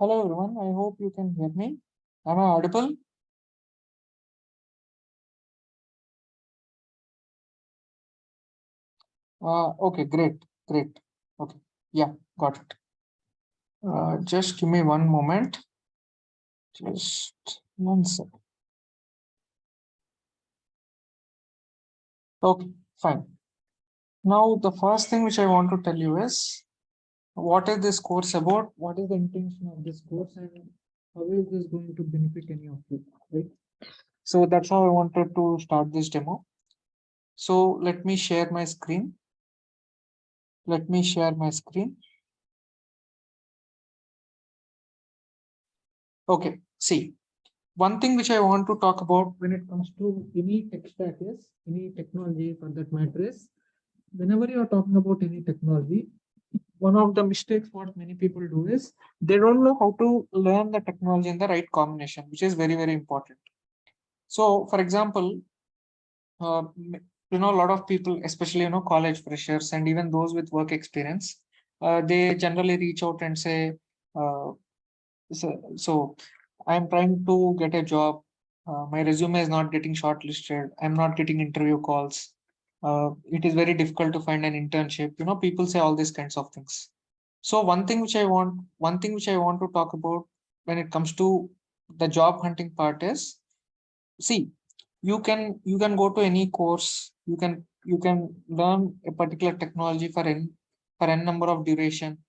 Hello everyone, I hope you can hear me. Am I audible? Okay, great. Okay, yeah, got it. Just give me one moment. Just one second. Okay, fine. Now, the first thing which I want to tell you is what is this course about? What is the intention of this course, and how is this going to benefit any of you, right? So that's how I wanted to start this demo. So let me share my screen. Let me share my screen. Okay, see, one thing which I want to talk about when it comes to any tech stack is any technology for that matter is whenever you are talking about any technology, one of the mistakes what many people do is they don't know how to learn the technology in the right combination, which is very important. So, for example, a lot of people, especially college freshers and even those with work experience, they generally reach out and say, uh, so I'm trying to get a job. My resume is not getting shortlisted. I'm not getting interview calls. It is very difficult to find an internship. People say all these kinds of things. So one thing which I want to talk about when it comes to the job hunting part is, see, you can go to any course. You can learn a particular technology for n number of duration.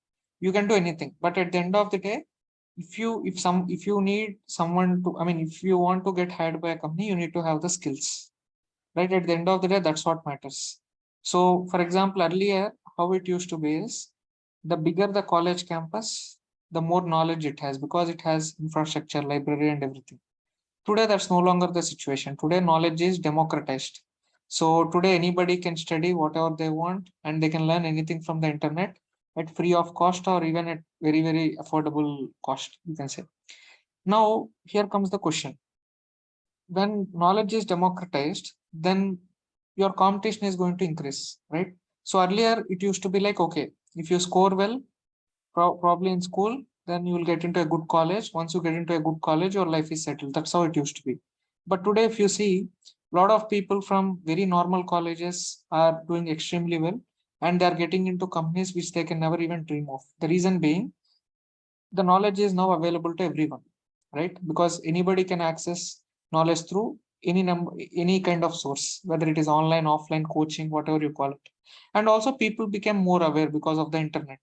You can do anything, but at the end of the day, if you need someone to, I mean, if you want to get hired by a company, you need to have the skills, right? At the end of the day, that's what matters. So for example, earlier, how it used to be is, the bigger the college campus, the more knowledge it has, because it has infrastructure, library and everything. Today, that's no longer the situation. Today, knowledge is democratized. So today, anybody can study whatever they want, and they can learn anything from the internet at free of cost, or even at very affordable cost, you can say. Now, here comes the question. When knowledge is democratized, then your competition is going to increase, right? So earlier, it used to be like, okay, if you score well, probably in school, then you will get into a good college. Once you get into a good college, your life is settled. That's how it used to be. But today, if you see, a lot of people from very normal colleges are doing extremely well, and they are getting into companies which they can never even dream of. The reason being, the knowledge is now available to everyone, right? Because anybody can access knowledge through any kind of source, whether it is online, offline, coaching, whatever you call it. And also, people became more aware because of the internet.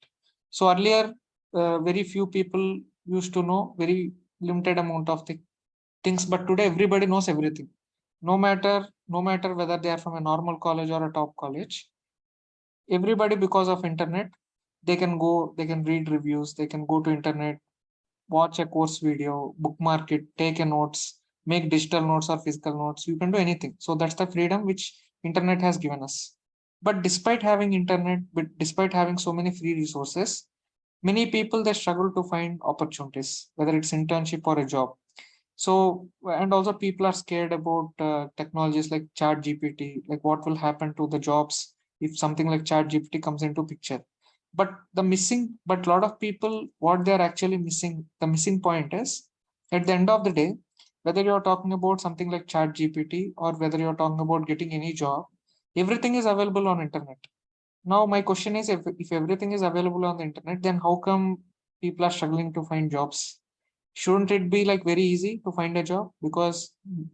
So earlier, very few people used to know very limited amount of things, but today everybody knows everything. No matter whether they are from a normal college or a top college, everybody, because of internet, they can read reviews, they can go to internet, watch a course video, bookmark it, take a notes, make digital notes or physical notes. You can do anything. So that's the freedom which internet has given us. But despite having internet, but despite having so many free resources, many people, they struggle to find opportunities, whether it's internship or a job. So, and also people are scared about technologies like chat GPT, like what will happen to the jobs if something like chat GPT comes into picture. But a lot of people, what they're actually missing, the missing point is, at the end of the day, whether you're talking about something like chat GPT or whether you're talking about getting any job, everything is available on internet. Now, my question is, if everything is available on the internet, then how come people are struggling to find jobs? Shouldn't it be like very easy to find a job, because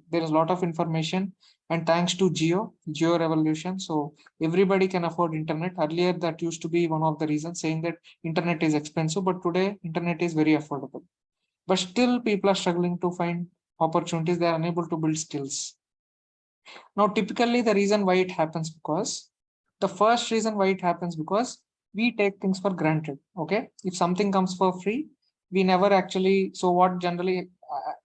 there is a lot of information, and thanks to geo revolution, so everybody can afford internet. Earlier, that used to be one of the reasons, saying that internet is expensive, but today internet is very affordable. But still, people are struggling to find opportunities. They are unable to build skills. Now, typically, the reason why it happens, because the first reason why it happens, because we take things for granted. Okay, if something comes for free, we never actually. So what generally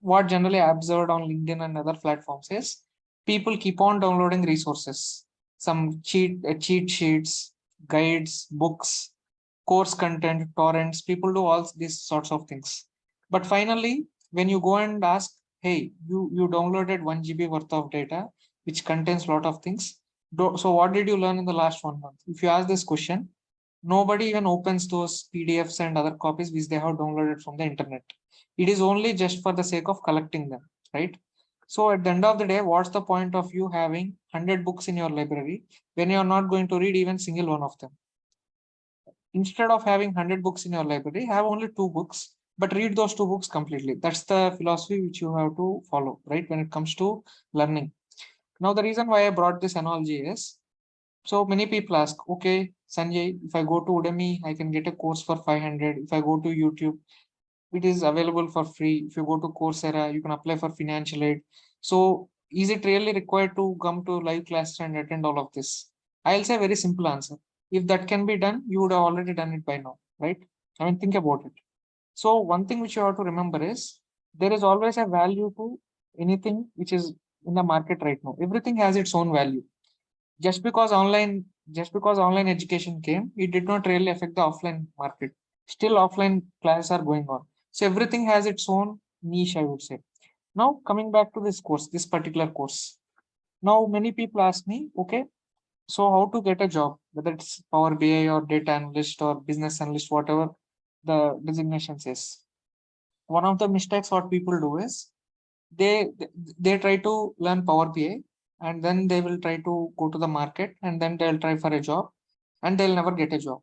observed on LinkedIn and other platforms is, people keep on downloading resources, some cheat sheets, guides, books, course content, torrents. People do all these sorts of things. But finally, when you go and ask, hey, you downloaded 1 GB worth of data, which contains a lot of things. So what did you learn in the last 1 month? If you ask this question, Nobody even opens those PDFs and other copies which they have downloaded from the internet. It is only just for the sake of collecting them, right? So at the end of the day, what's the point of you having 100 books in your library when you're not going to read even single one of them? Instead of having 100 books in your library, have only two books, but read those two books completely. That's the philosophy which you have to follow, right? When it comes to learning. Now, the reason why I brought this analogy is, so many people ask, okay, Sanjay, if I go to Udemy, I can get a course for 500. If I go to YouTube, it is available for free. If you go to Coursera, you can apply for financial aid. So is it really required to come to live class and attend all of this? I'll say a very simple answer. If that can be done, you would have already done it by now, right? I mean, think about it. So one thing which you have to remember is there is always a value to anything which is in the market right now. Everything has its own value. Just because online education came, it did not really affect the offline market. Still offline classes are going on, so everything has its own niche, I would say. Now coming back to this course, this particular course, now many people ask me, okay, so how to get a job, whether it's Power BI or data analyst or business analyst, whatever the designation says. One of the mistakes what people do is they try to learn Power BI, and then they will try to go to the market, and then they'll try for a job, and they'll never get a job.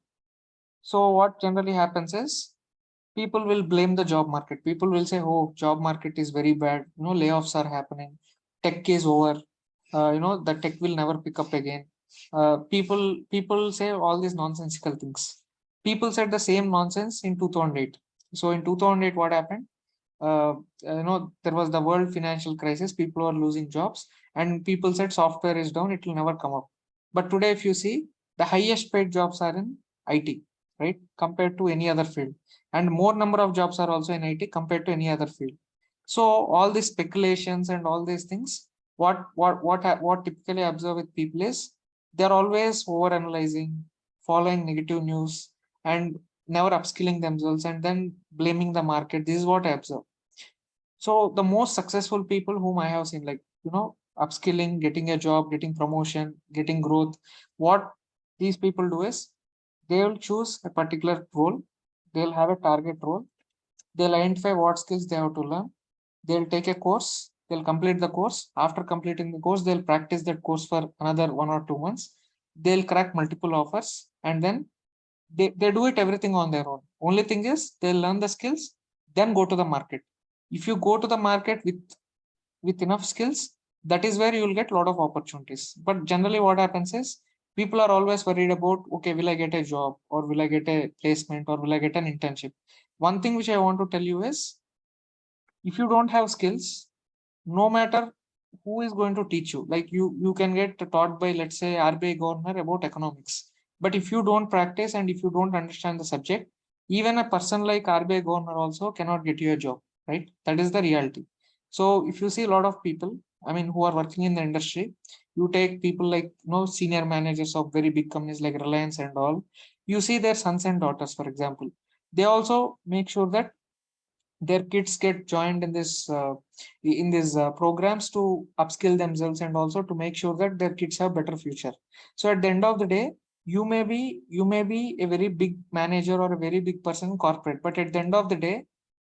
So what generally happens is people will blame the job market. People will say, oh, job market is very bad, layoffs are happening, tech is over, the tech will never pick up again. People say all these nonsensical things. People said the same nonsense in 2008. So in 2008 what happened? uh, there was the world financial crisis, people were losing jobs, and people said software is down, it will never come up. But today if you see, the highest paid jobs are in IT, right, compared to any other field, and more number of jobs are also in IT compared to any other field. So all these speculations and all these things, what typically I observe with people is they're always over analyzing, following negative news, and never upskilling themselves, and then blaming the market. This is what I observe. So the most successful people whom I have seen, like, upskilling, getting a job, getting promotion, getting growth, what these people do is they will choose a particular role, they'll have a target role, they'll identify what skills they have to learn, they'll take a course, they'll complete the course. After completing the course, they'll practice that course for another 1 or 2 months. They'll crack multiple offers, and then they do it everything on their own. Only thing is they learn the skills, then go to the market. If you go to the market with enough skills, that is where you will get a lot of opportunities. But generally what happens is people are always worried about, okay, will I get a job, or will I get a placement, or will I get an internship? One thing which I want to tell you is, if you don't have skills, no matter who is going to teach you, like you can get taught by, let's say, RBI governor about economics, but if you don't practice and if you don't understand the subject, even a person like RBI governor also cannot get you a job, right? That is the reality. So if you see a lot of people, I mean, who are working in the industry, you take people like, senior managers of very big companies like Reliance and all, you see their sons and daughters, for example, they also make sure that their kids get joined in these programs to upskill themselves, and also to make sure that their kids have better future. So at the end of the day, you may be a very big manager or a very big person in corporate, but at the end of the day,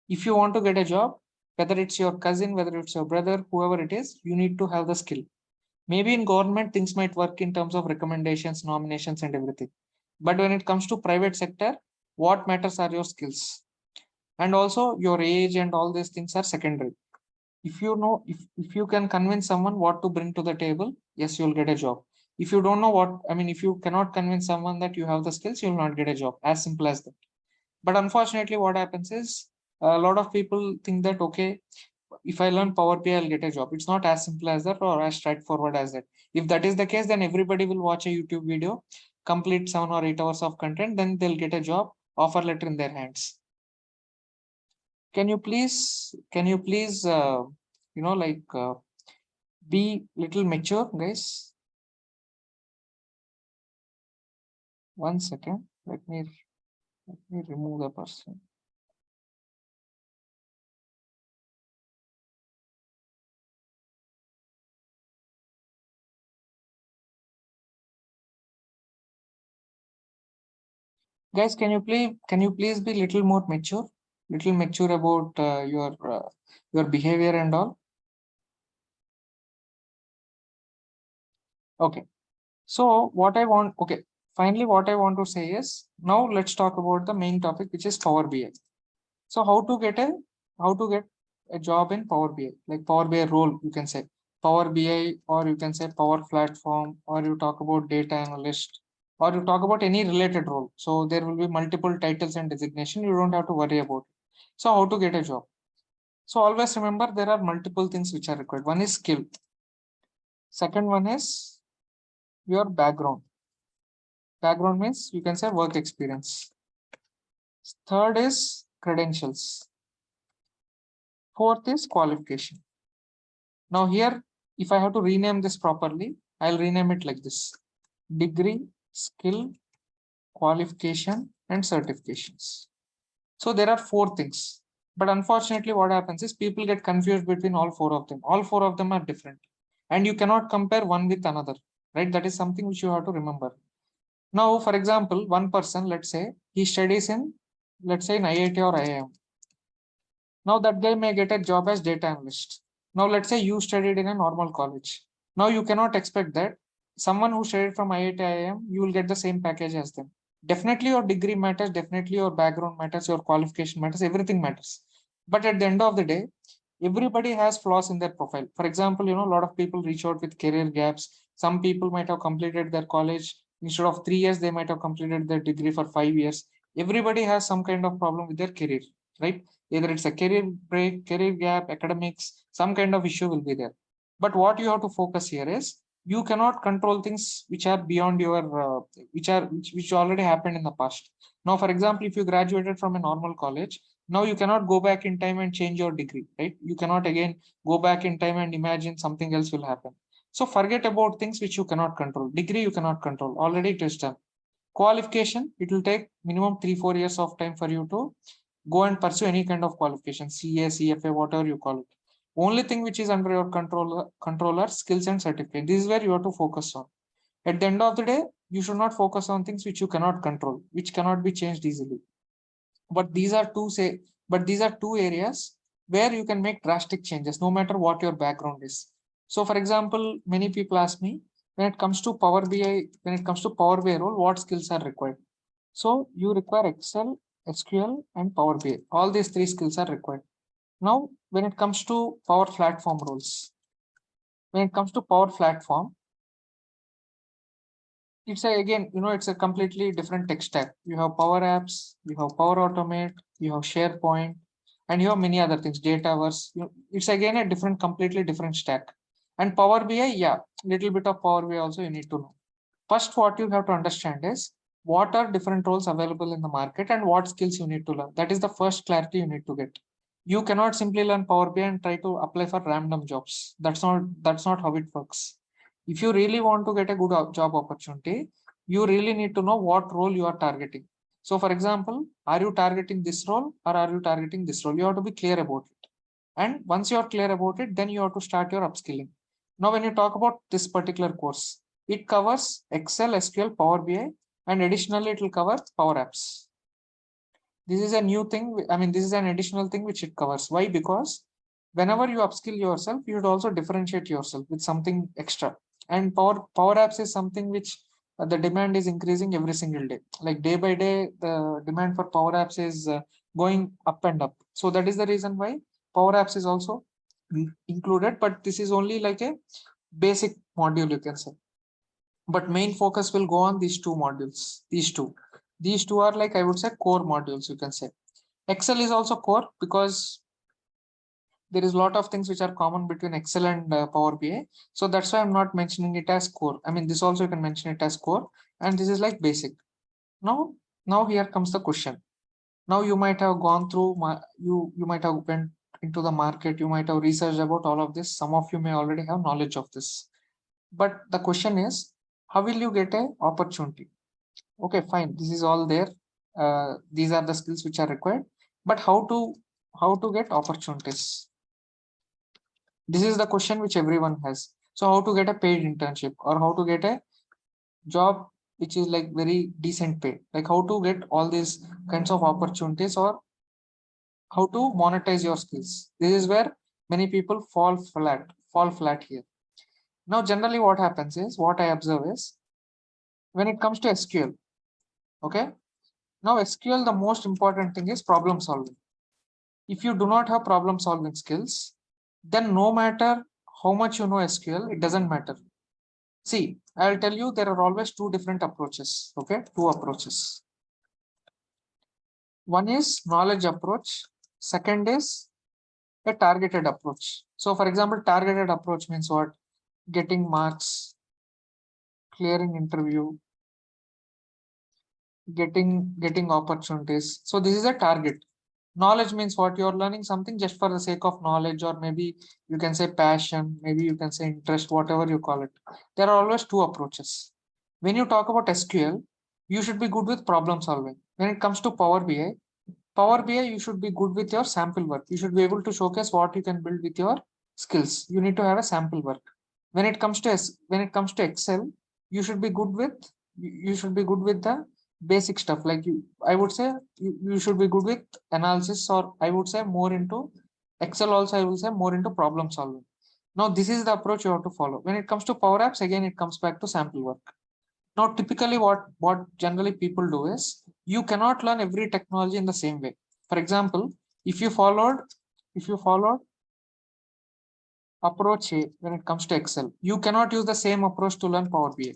if you want to get a job, whether it's your cousin, whether it's your brother, whoever it is, you need to have the skill. Maybe in government things might work in terms of recommendations, nominations, and everything, but when it comes to private sector, what matters are your skills. And also your age and all these things are secondary. If you can convince someone what to bring to the table, yes, you'll get a job. If you don't know what, I mean, if you cannot convince someone that you have the skills, you'll not get a job, as simple as that. But unfortunately what happens is, a lot of people think that, okay, if I learn Power BI, I'll get a job. It's not as simple as that, or as straightforward as that. If that is the case, then everybody will watch a YouTube video, complete 7 or 8 hours of content, then they'll get a job, offer letter in their hands. Can you please like, be little mature, guys? 1 second, let me remove the person. Guys, can you please be little more mature, little mature about your behavior and all? Okay. So what I want, okay, finally what I want to say is now let's talk about the main topic, which is Power BI. So how to get a job in Power BI, like Power BI role, you can say Power BI, or you can say Power Platform, or you talk about data analyst, or you talk about any related role. So there will be multiple titles and designation. You don't have to worry about it. So how to get a job? So always remember there are multiple things which are required. One is skill. Second one is your background. Background means you can say work experience. Third is credentials. Fourth is qualification. Now here, if I have to rename this properly, I'll rename it like this: degree, skill, qualification, and certifications. So there are four things. But unfortunately, what happens is people get confused between all four of them. All four of them are different. And you cannot compare one with another, right? That is something which you have to remember. Now, for example, one person, let's say, he studies in, let's say, in IIT or IIM. Now that guy may get a job as data analyst. Now let's say you studied in a normal college. Now you cannot expect that someone who studied from IIT IIM, you will get the same package as them. Definitely your degree matters, definitely your background matters, your qualification matters, everything matters. But at the end of the day, everybody has flaws in their profile. For example, a lot of people reach out with career gaps. Some people might have completed their college instead of 3 years, they might have completed their degree for 5 years. Everybody has some kind of problem with their career, right? Either it's a career break, career gap, academics, some kind of issue will be there. But what you have to focus here is you cannot control things which are beyond your which already happened in the past. Now, for example, if you graduated from a normal college, now you cannot go back in time and change your degree, right? You cannot again go back in time and imagine something else will happen. So forget about things which you cannot control. Degree you cannot control, already it is done. Qualification, it will take minimum 3-4 years of time for you to go and pursue any kind of qualification, CA, CFA, whatever you call it. Only thing which is under your controller skills and certificate. This is where you have to focus on. At the end of the day, you should not focus on things which you cannot control, which cannot be changed easily. But these are two areas where you can make drastic changes, no matter what your background is. So, for example, many people ask me, when it comes to Power BI, when it comes to Power BI role, what skills are required? So you require Excel, SQL, and Power BI. All these three skills are required. Now, when it comes to Power Platform roles, when it comes to Power Platform, it's a completely different tech stack. You have Power Apps, you have Power Automate, you have SharePoint, and you have many other things, Dataverse. It's again a completely different stack. And Power BI, yeah, little bit of Power BI also you need to know. First, what you have to understand is what are different roles available in the market and what skills you need to learn. That is the first clarity you need to get. You cannot simply learn Power BI and try to apply for random jobs. That's not how it works. If you really want to get a good job opportunity, you really need to know what role you are targeting. So, for example, are you targeting this role or are you targeting this role? You have to be clear about it. And once you are clear about it, then you have to start your upskilling. Now, when you talk about this particular course, it covers Excel, SQL, Power BI, and additionally, it will cover Power Apps. This is a new thing. I mean, this is an additional thing which it covers. Why? Because whenever you upskill yourself, you should also differentiate yourself with something extra. And Power Apps is something which the demand is increasing every single day. Like day by day, the demand for Power Apps is going up and up. So that is the reason why Power Apps is also included. But this is only like a basic module, you can say. But main focus will go on these two modules. These two are, like, I would say, core modules, you can say. Excel is also core because there is a lot of things which are common between Excel and Power BI. So that's why I'm not mentioning it as core. I mean, this also you can mention it as core, and this is like basic. Now here comes the question. Now you might have gone through you might have went into the market, you might have researched about all of this. Some of you may already have knowledge of this. But the question is, how will you get a opportunity? Okay, fine. This is all there. These are the skills which are required. But how to get opportunities? This is the question which everyone has. So how to get a paid internship or how to get a job which is like very decent pay, like how to get all these kinds of opportunities or how to monetize your skills. This is where many people fall flat here. Now, generally what happens is, what I observe is, when it comes to SQL, okay, now SQL, the most important thing is problem solving. If you do not have problem solving skills, then no matter how much you know SQL, it doesn't matter. See, I'll tell you, there are always two different approaches. Okay, two approaches. One is knowledge approach. Second is a targeted approach. So, for example, targeted approach means what? Getting marks, clearing interview, getting opportunities. So this is a target. Knowledge means what? You're learning something just for the sake of knowledge, or maybe you can say passion, maybe you can say interest, whatever you call it. There are always two approaches. When you talk about SQL, you should be good with problem solving. When it comes to Power BI, you should be good with your sample work. You should be able to showcase what you can build with your skills. You need to have a sample work. When it comes to Excel, you should be good with the basic stuff. Like I would say you should be good with analysis, or I would say more into Excel. Also, I will say more into problem solving. Now, this is the approach you have to follow. When it comes to Power Apps, again, it comes back to sample work. Now, typically what generally people do is, you cannot learn every technology in the same way. For example, if you followed approach A when it comes to Excel, you cannot use the same approach to learn Power BI.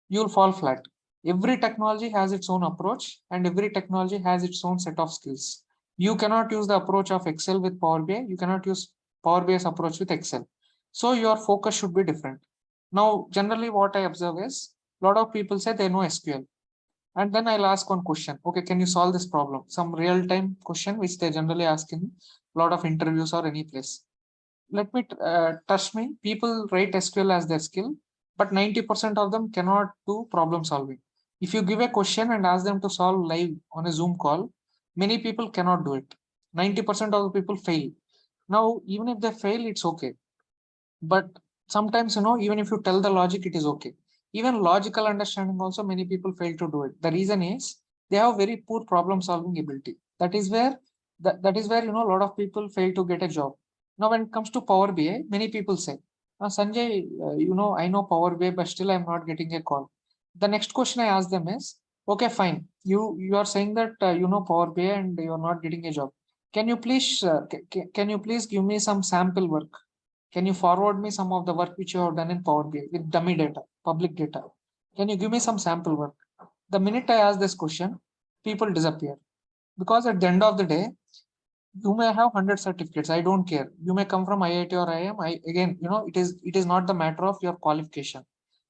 You'll fall flat. Every technology has its own approach, and every technology has its own set of skills. You cannot use the approach of Excel with Power BI. You cannot use Power BI's approach with Excel. So your focus should be different. Now, generally what I observe is, a lot of people say they know SQL. And then I'll ask one question. Okay, can you solve this problem? Some real-time question which they generally ask in a lot of interviews or any place. Trust me, people write SQL as their skill, but 90% of them cannot do problem solving. If you give a question and ask them to solve live on a Zoom call, many people cannot do it. 90% of the people fail. Now, even if they fail, it's okay. But sometimes, even if you tell the logic, it is okay. Even logical understanding also, many people fail to do it. The reason is, they have very poor problem solving ability. That is where a lot of people fail to get a job. Now, when it comes to Power BI, many people say, Sanjay, I know Power BI, but still I'm not getting a call. The next question I ask them is, okay, fine. You are saying that you know Power BI and you're not getting a job. Can you please give me some sample work? Can you forward me some of the work which you have done in Power BI with dummy data, public data? Can you give me some sample work? The minute I ask this question, people disappear. Because at the end of the day, you may have 100 certificates. I don't care. You may come from IIT or IIM. It is not the matter of your qualification.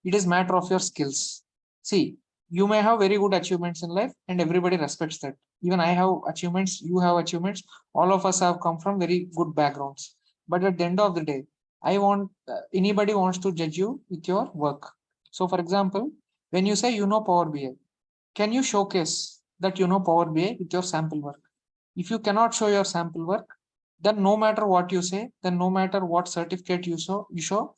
It is matter of your skills. See, you may have very good achievements in life, and everybody respects that. Even I have achievements, you have achievements. All of us have come from very good backgrounds. But at the end of the day, anybody wants to judge you with your work. So, for example, when you say you know Power BI, can you showcase that you know Power BI with your sample work? If you cannot show your sample work, then no matter what you say, then no matter what certificate you show,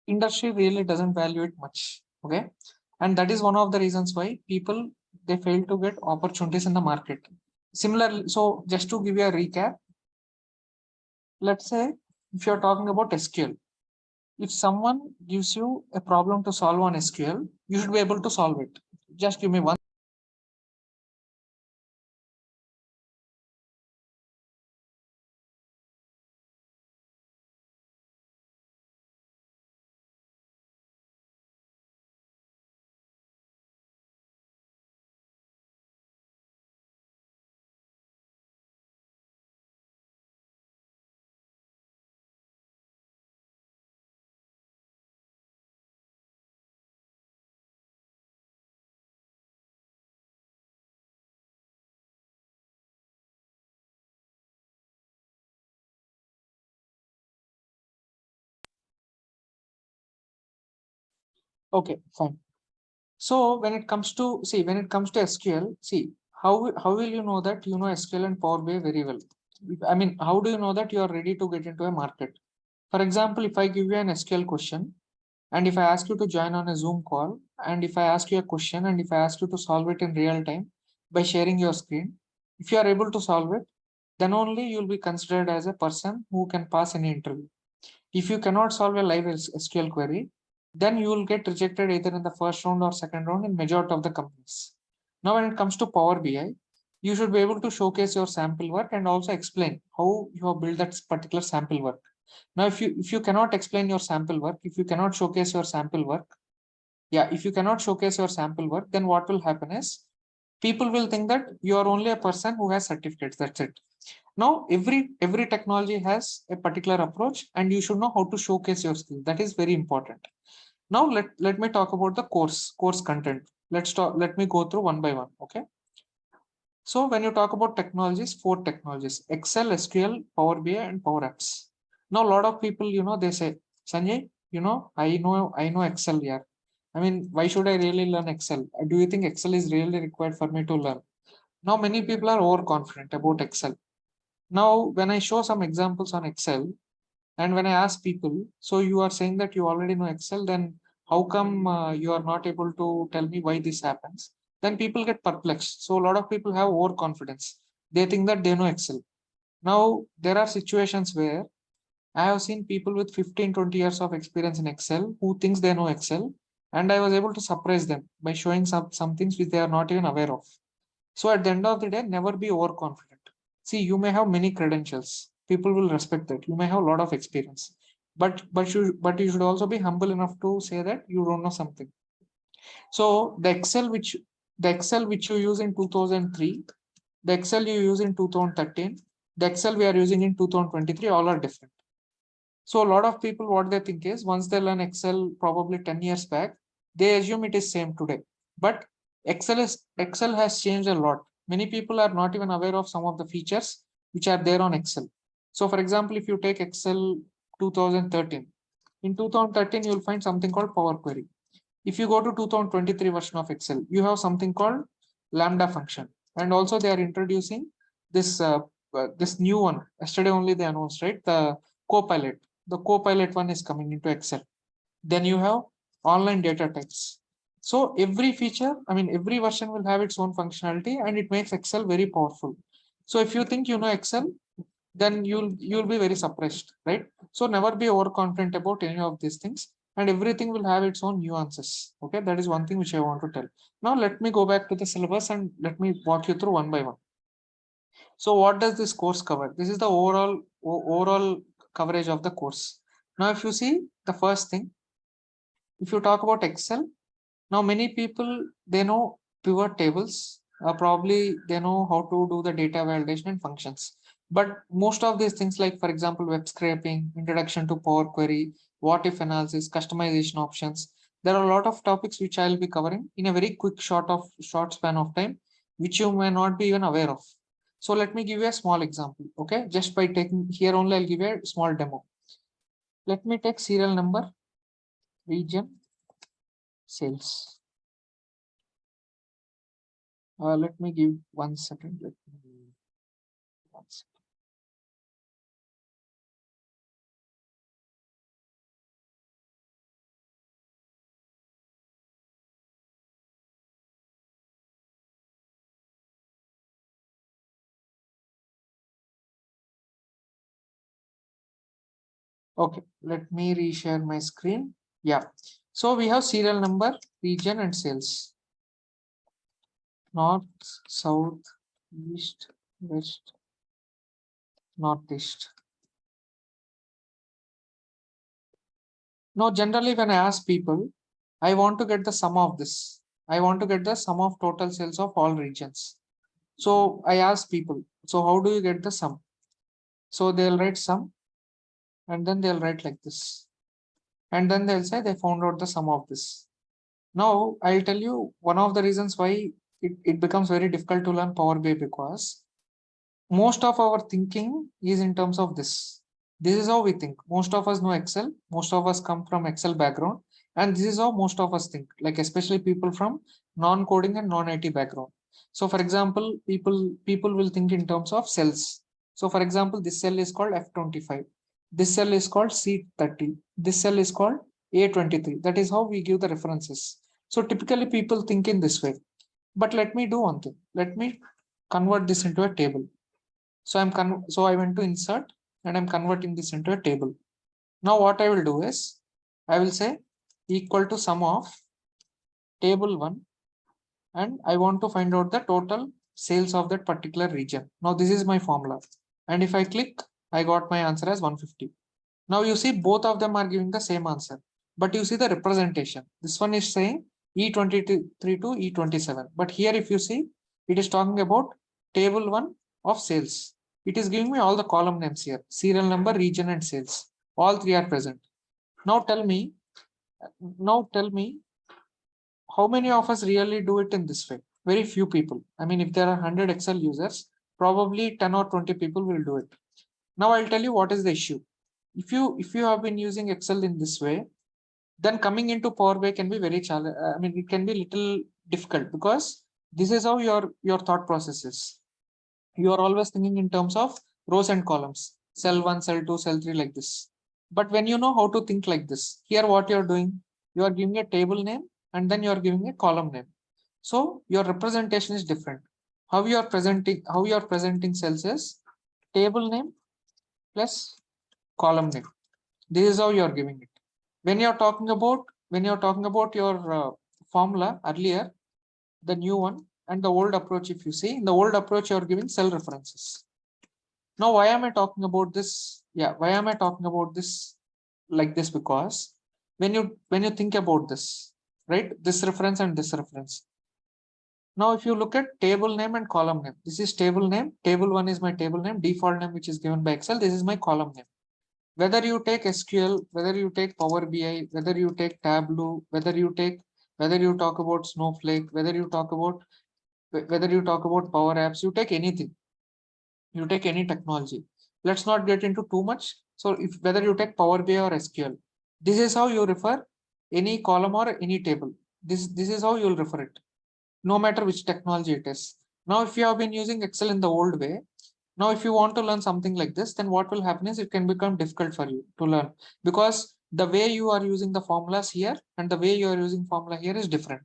industry really doesn't value it much. Okay. And that is one of the reasons why people, they fail to get opportunities in the market. Similarly, so just to give you a recap, let's say if you're talking about SQL, if someone gives you a problem to solve on SQL, you should be able to solve it. Just give me one. Okay, fine. So when it comes to SQL, see, how will you know that you know SQL and Power BI very well? I mean, how do you know that you are ready to get into a market? For example, if I give you an SQL question, And if I ask you to join on a Zoom call, and if I ask you a question, and if I ask you to solve it in real time by sharing your screen, if you are able to solve it, then only you'll be considered as a person who can pass any interview. If you cannot solve a live SQL query, then you will get rejected either in the first round or second round in majority of the companies. Now, when it comes to Power BI, you should be able to showcase your sample work and also explain how you have built that particular sample work. Now, if you cannot explain your sample work, if you cannot showcase your sample work, if you cannot showcase your sample work, then what will happen is people will think that you are only a person who has certificates. That's it. Now, every technology has a particular approach, and you should know how to showcase your skill. That is very important. Now, let me talk about the course content. Let me go through one by one. Okay. So when you talk about technologies, four technologies: Excel, SQL, Power BI, and Power Apps. Now, a lot of people, they say, Sanjay, I know Excel here. I mean, why should I really learn Excel? Do you think Excel is really required for me to learn? Now, many people are overconfident about Excel. Now, when I show some examples on Excel, and when I ask people, so you are saying that you already know Excel, then how come you are not able to tell me why this happens? Then people get perplexed. So a lot of people have overconfidence. They think that they know Excel. Now, there are situations where I have seen people with 15, 20 years of experience in Excel who thinks they know Excel, and I was able to surprise them by showing some things which they are not even aware of. So at the end of the day, never be overconfident. See, you may have many credentials. People will respect that. You may have a lot of experience. But you should also be humble enough to say that you don't know something. So the Excel which you use in 2003, the Excel you use in 2013, the Excel we are using in 2023, all are different. So a lot of people, what they think is once they learn Excel probably 10 years back, they assume it is same today. But Excel has changed a lot. Many people are not even aware of some of the features which are there on Excel. So for example, if you take Excel 2013, in 2013, you'll find something called Power Query. If you go to 2023 version of Excel, you have something called Lambda function. And also they are introducing this new one. Yesterday only they announced, right? The Copilot. The Copilot one is coming into Excel. Then you have online data types. So every feature, I mean, every version will have its own functionality, and it makes Excel very powerful. So if you think you know Excel, then you'll be very surprised, right? So never be overconfident about any of these things, and everything will have its own nuances. Okay, that is one thing which I want to tell. Now let me go back to the syllabus and let me walk you through one by one. So what does this course cover? This is the overall coverage of the course. Now, if you see the first thing, if you talk about Excel, now many people they know pivot tables. Probably they know how to do the data validation and functions. But most of these things, like for example, web scraping, introduction to Power Query, what if analysis, customization options, there are a lot of topics which I'll be covering in a very quick short span of time, which you may not be even aware of. So let me give you a small example. Okay, just by taking here only, I'll give you a small demo. Let me take serial number, region, sales. Let me give 1 second. Let me 1 second. Okay, let me reshare my screen. Yeah. So we have serial number, region, and sales. North, south, east, west, northeast. Now, generally, when I ask people, I want to get the sum of this. I want to get the sum of total sales of all regions. So I ask people, so how do you get the sum? So they'll write sum, and then they'll write like this. And then they'll say they found out the sum of this. Now, I'll tell you one of the reasons why it becomes very difficult to learn Power BI, because most of our thinking is in terms of this. This is how we think. Most of us know Excel. Most of us come from Excel background. And this is how most of us think, like especially people from non-coding and non-IT background. So for example, people will think in terms of cells. So for example, this cell is called F25. This cell is called C30. This cell is called A23. That is how we give the references. So typically people think in this way. But let me do one thing. Let me convert this into a table. So I went to insert and I'm converting this into a table. Now what I will do is I will say equal to sum of table 1, and I want to find out the total sales of that particular region. Now this is my formula, and if I click, I got my answer as 150. Now you see both of them are giving the same answer, but you see the representation. This one is saying E23 to E27, but here if you see, it is talking about table 1 of sales. It is giving me all the column names here: serial number, region, and sales. All three are present. Now tell me, how many of us really do it in this way? Very few people. I mean, if there are 100 Excel users, probably 10 or 20 people will do it. Now I'll tell you what is the issue. If you have been using Excel in this way, then coming into Power BI can be very challenging. I mean, it can be little difficult, because this is how your thought process is. You are always thinking in terms of rows and columns, cell 1, cell 2, cell 3, like this. But when you know how to think like this, here what you're doing, you are giving a table name and then you are giving a column name. So your representation is different. How you are presenting cells is table name plus column name. This is how you are giving it. When you're talking about your formula earlier, the new one and the old approach, if you see, in the old approach you are giving cell references. Now why am I talking about this? Why am I talking about this like this? Because when you think about this, right, this reference and this reference. Now if you look at table name and column name, this is table name, table 1 is my table name, default name which is given by Excel, this is my column name. Whether you take SQL, whether you take Power BI, whether you take Tableau, whether you talk about Snowflake, whether you talk about Power Apps, you take anything, you take any technology. Let's not get into too much. So if whether you take Power BI or SQL, this is how you refer any column or any table. This is how you'll refer it, no matter which technology it is. Now, if you have been using Excel in the old way, now if you want to learn something like this, then what will happen is it can become difficult for you to learn, because the way you are using the formulas here and the way you are using formula here is different.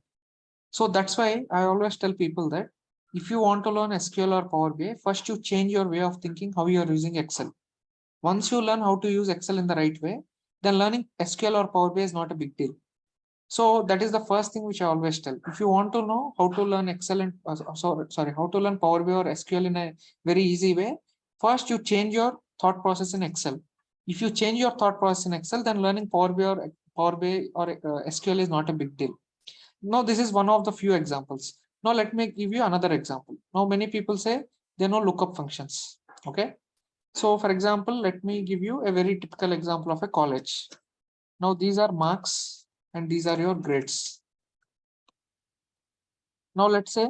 So that's why I always tell people that if you want to learn SQL or Power BI, first you change your way of thinking how you are using Excel. Once you learn how to use Excel in the right way, then learning SQL or Power BI is not a big deal. So that is the first thing which I always tell. If you want to know how to learn Excel and how to learn Power BI or SQL in a very easy way, first you change your thought process in Excel. If you change your thought process in Excel, then learning Power BI or SQL is not a big deal. Now this is one of the few examples. Now let me give you another example. Now many people say they know lookup functions. Okay. So for example, let me give you a very typical example of a college. Now these are marks and these are your grades. Now let's say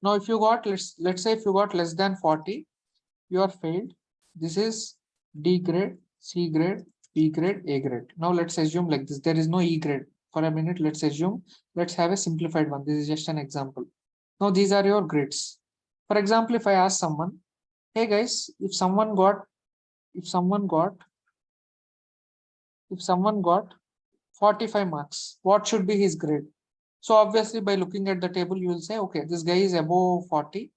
if you got, let's say if you got less than 40, you are failed. This is D grade, C grade, B grade, A grade. Now let's assume like this, there is no E grade. For a minute, let's assume, let's have a simplified one. This is just an example. Now these are your grades. For example, if I ask someone, hey guys, if someone got 45 marks, what should be his grade? So obviously by looking at the table, you will say, okay, this guy is above 40.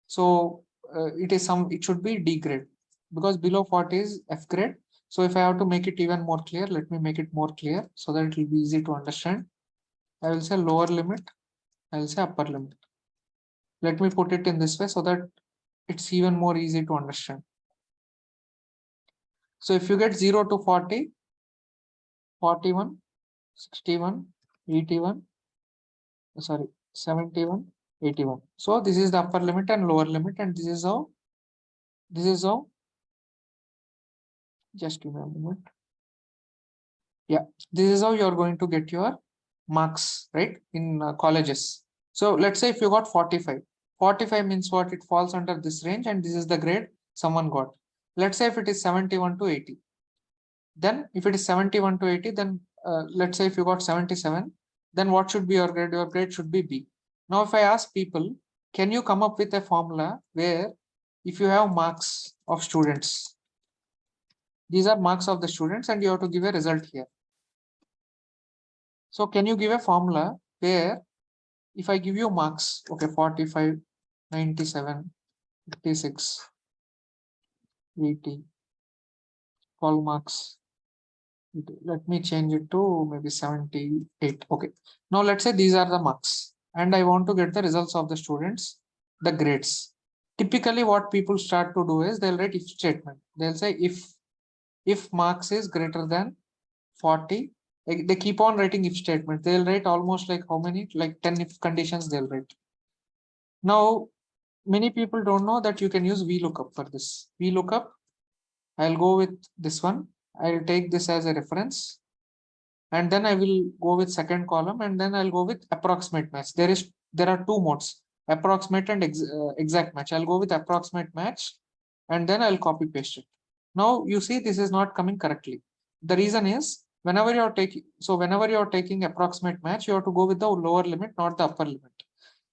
So it should be D grade, because below 40 is F grade. So if I have to make it even more clear, let me make it more clear so that it will be easy to understand. I will say lower limit, I will say upper limit. Let me put it in this way so that it's even more easy to understand. So if you get 0 to 40, 41, 61, 81, sorry, 71, 81. So this is the upper limit and lower limit, and this is how, just give me a minute. Yeah, this is how you're going to get your marks, right, in colleges. So let's say if you got 45, 45 means what? It falls under this range, and this is the grade someone got. Let's say if it is 71 to 80. Then if it is 71 to 80, then let's say if you got 77, then what should be your grade? Your grade should be B. Now, if I ask people, can you come up with a formula where if you have marks of students, These are marks of the students and you have to give a result here. So can you give a formula where if I give you marks, okay, 45, 97, 56, 80, 12 marks. Let me change it to maybe 78. Okay. Now let's say these are the marks and I want to get the results of the students, the grades. Typically what people start to do is they'll write if statement. They'll say if marks is greater than 40, they keep on writing if statement. They'll write almost like how many, like 10 if conditions they'll write. Now, many people don't know that you can use VLOOKUP for this. VLOOKUP, I'll go with this one. I'll take this as a reference and then I will go with second column and then I'll go with approximate match. There are two modes, approximate and exact match. I'll go with approximate match and then I'll copy paste it. Now you see this is not coming correctly. The reason is whenever you're taking approximate match, you have to go with the lower limit, not the upper limit.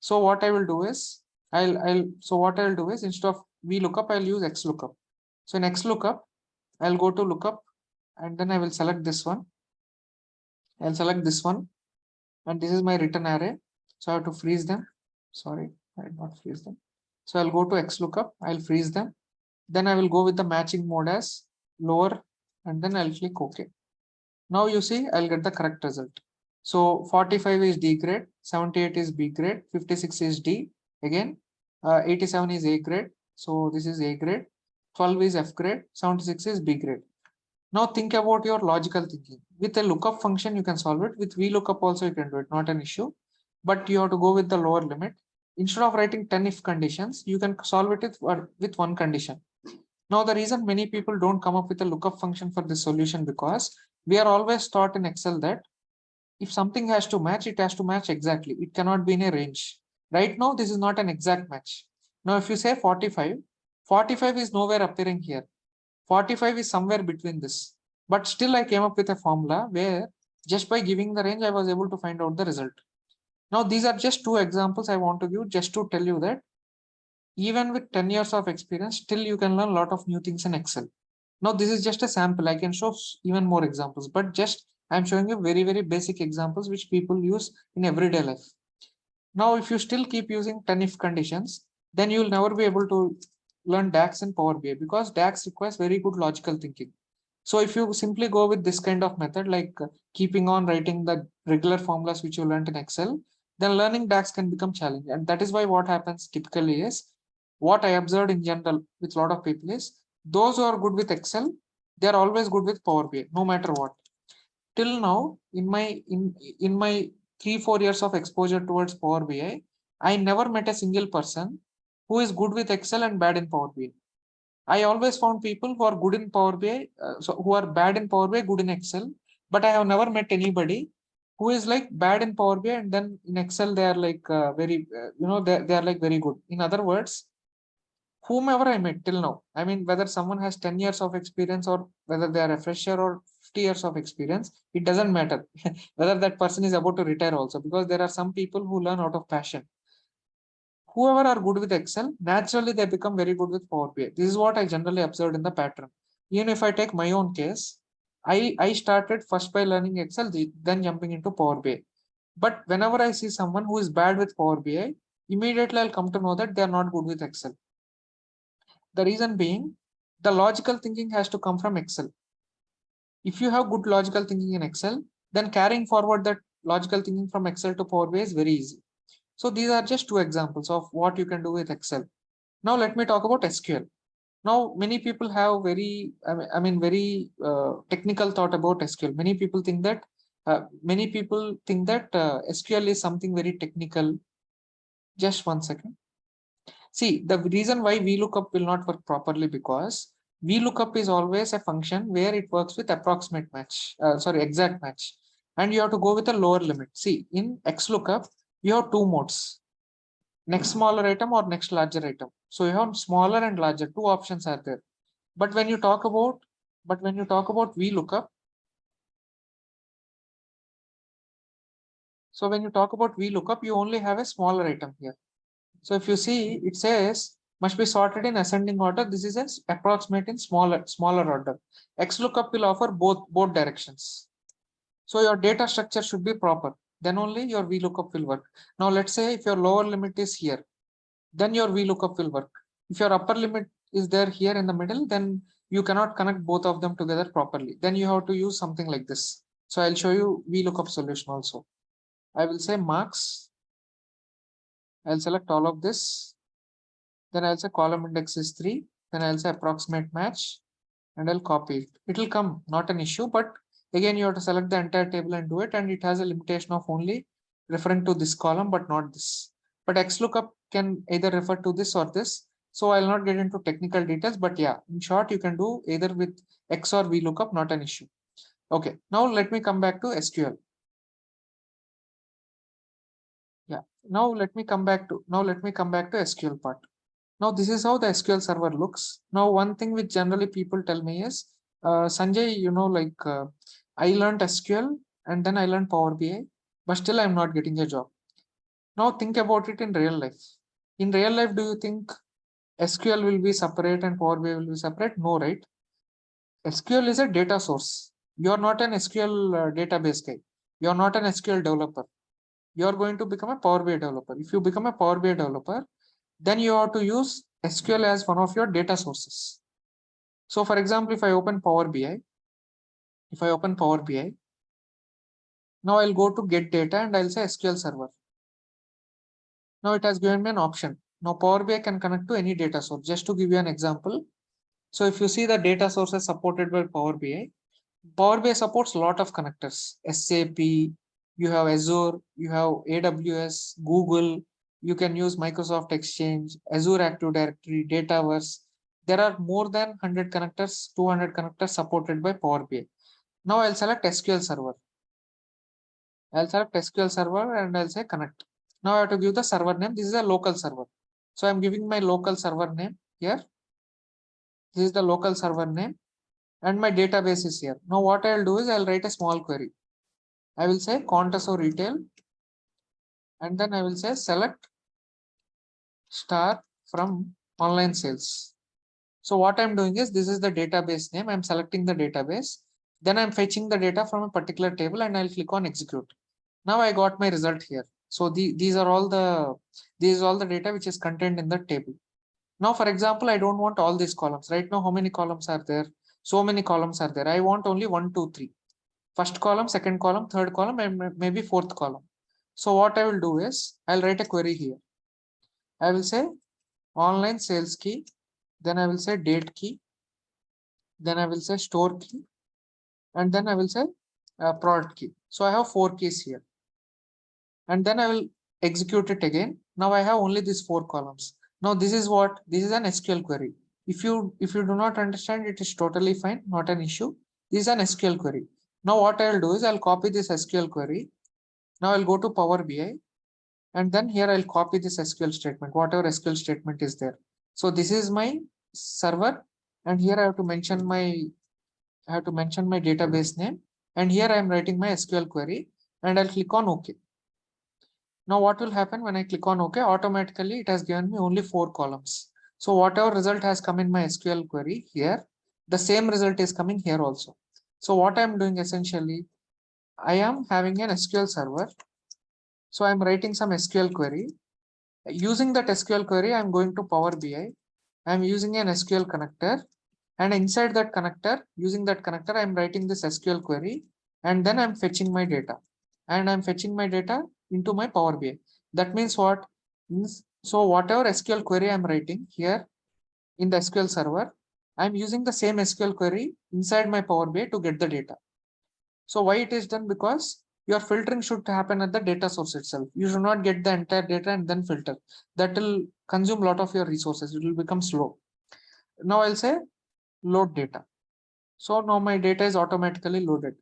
So what I will do is what I'll do is instead of VLOOKUP, I'll use XLOOKUP. So in XLOOKUP, I'll go to lookup and then I will select this one. I'll select this one and this is my return array. So I have to freeze them. Sorry, I did not freeze them. So I'll go to XLOOKUP, I'll freeze them. Then I will go with the matching mode as lower and then I'll click OK. Now you see I'll get the correct result. So 45 is D grade, 78 is B grade, 56 is D again, 87 is A grade. So this is A grade, 12 is F grade, 76 is B grade. Now think about your logical thinking. With a lookup function, you can solve it. With VLOOKUP also you can do it, not an issue. But you have to go with the lower limit. Instead of writing 10 if conditions, you can solve it with one condition. Now the reason many people don't come up with a lookup function for this solution because we are always taught in Excel that if something has to match, it has to match exactly. It cannot be in a range. Right now, this is not an exact match. Now, if you say 45, 45 is nowhere appearing here. 45 is somewhere between this. But still I came up with a formula where just by giving the range, I was able to find out the result. Now, these are just two examples I want to give just to tell you that even with 10 years of experience, still you can learn a lot of new things in Excel. Now, this is just a sample. I can show even more examples, but just I'm showing you very, very basic examples which people use in everyday life. Now, if you still keep using 10 if conditions, then you will never be able to learn DAX and Power BI because DAX requires very good logical thinking. So if you simply go with this kind of method, like keeping on writing the regular formulas which you learned in Excel, then learning DAX can become challenging. And that is why what happens typically is what I observed in general with a lot of people is those who are good with Excel, they are always good with Power BI, no matter what. Till now, in my 3-4 years of exposure towards Power BI, I never met a single person who is good with Excel and bad in Power BI. I always found people who are good in Power BI, who are bad in Power BI, good in Excel. But I have never met anybody who is like bad in Power BI and then in Excel they are like they are like very good. In other words, whomever I met till now, I mean, whether someone has 10 years of experience or whether they are a fresher or 50 years of experience, it doesn't matter whether that person is about to retire also, because there are some people who learn out of passion. Whoever are good with Excel, naturally they become very good with Power BI. This is what I generally observed in the pattern. Even if I take my own case, I started first by learning Excel, then jumping into Power BI. But whenever I see someone who is bad with Power BI, immediately I'll come to know that they are not good with Excel. The reason being, the logical thinking has to come from Excel. If you have good logical thinking in Excel, then carrying forward that logical thinking from Excel to Power BI is very easy. So these are just two examples of what you can do with Excel. Now let me talk about SQL. Now many people have very technical thought about SQL. Many people think that SQL is something very technical. Just one second. See, the reason why VLOOKUP will not work properly because VLOOKUP is always a function where it works with approximate match, exact match. And you have to go with a lower limit. See, in XLOOKUP, you have two modes, next smaller item or next larger item. So you have smaller and larger, two options are there. But when you talk about VLOOKUP, you only have a smaller item here. So if you see, it says must be sorted in ascending order. This is an approximate in smaller order. XLOOKUP will offer both directions. So your data structure should be proper. Then only your VLOOKUP will work. Now let's say if your lower limit is here, then your VLOOKUP will work. If your upper limit is there here in the middle, then you cannot connect both of them together properly. Then you have to use something like this. So I'll show you VLOOKUP solution also. I will say marks. I'll select all of this. Then I'll say column index is 3. Then I'll say approximate match and I'll copy it. It will come, not an issue, but again, you have to select the entire table and do it. And it has a limitation of only referring to this column, but not this. But XLOOKUP can either refer to this or this. So I'll not get into technical details, but yeah, in short, you can do either with X or VLOOKUP, not an issue. Okay, now let me come back to SQL. Yeah, now let me come back to SQL part. Now this is how the SQL server looks. Now one thing which generally people tell me is, Sanjay, I learned SQL and then I learned Power BI, but still I'm not getting a job. Now think about it in real life. In real life, do you think SQL will be separate and Power BI will be separate? No, right? SQL is a data source. You're not an SQL database guy. You're not an SQL developer. You're going to become a Power BI developer. If you become a Power BI developer, then you have to use SQL as one of your data sources. So for example, if I open Power BI, now I'll go to get data and I'll say SQL server. Now it has given me an option. Now Power BI can connect to any data source. Just to give you an example. So if you see the data sources supported by Power BI supports a lot of connectors. SAP, you have Azure, you have AWS, Google, you can use Microsoft Exchange, Azure Active Directory, Dataverse. There are more than 100 connectors, 200 connectors supported by Power BI. Now I'll select SQL Server. I'll select SQL Server and I'll say connect. Now I have to give the server name. This is a local server. So I'm giving my local server name here. This is the local server name and my database is here. Now what I'll do is I'll write a small query. I will say Contaso retail and then I will say select star from online sales. So what I'm doing is this is the database name. I'm selecting the database. Then I'm fetching the data from a particular table and I'll click on execute. Now I got my result here. So these is all the data which is contained in the table. Now, for example, I don't want all these columns. Right now, how many columns are there? So many columns are there. I want only 1, 2, 3. First column, second column, third column, and maybe fourth column. So what I will do is I'll write a query here. I will say online sales key, then I will say date key, then I will say store key, and then I will say product key. So I have 4 keys here. And then I will execute it again. Now I have only these 4 columns. Now this is an SQL query. If you do not understand, it is totally fine, not an issue. This is an SQL query. Now what I'll do is I'll copy this SQL query. Now I'll go to Power BI and then here I'll copy this SQL statement, whatever SQL statement is there. So this is my server and here I have to mention my database name and here I am writing my SQL query and I'll click on OK. Now what will happen when I click on OK? Automatically it has given me only 4 columns. So whatever result has come in my SQL query here, the same result is coming here also. So what I'm doing essentially, I am having an SQL server. So I'm writing some SQL query. Using that SQL query, I'm going to Power BI. I'm using an SQL connector. And inside that connector, using that connector, I'm writing this SQL query. And then I'm fetching my data. And I'm fetching my data into my Power BI. That means what? So whatever SQL query I'm writing here in the SQL server, I'm using the same SQL query inside my Power BI to get the data. So why it is done? Because your filtering should happen at the data source itself. You should not get the entire data and then filter. That will consume a lot of your resources. It will become slow. Now I'll say load data. So now my data is automatically loaded.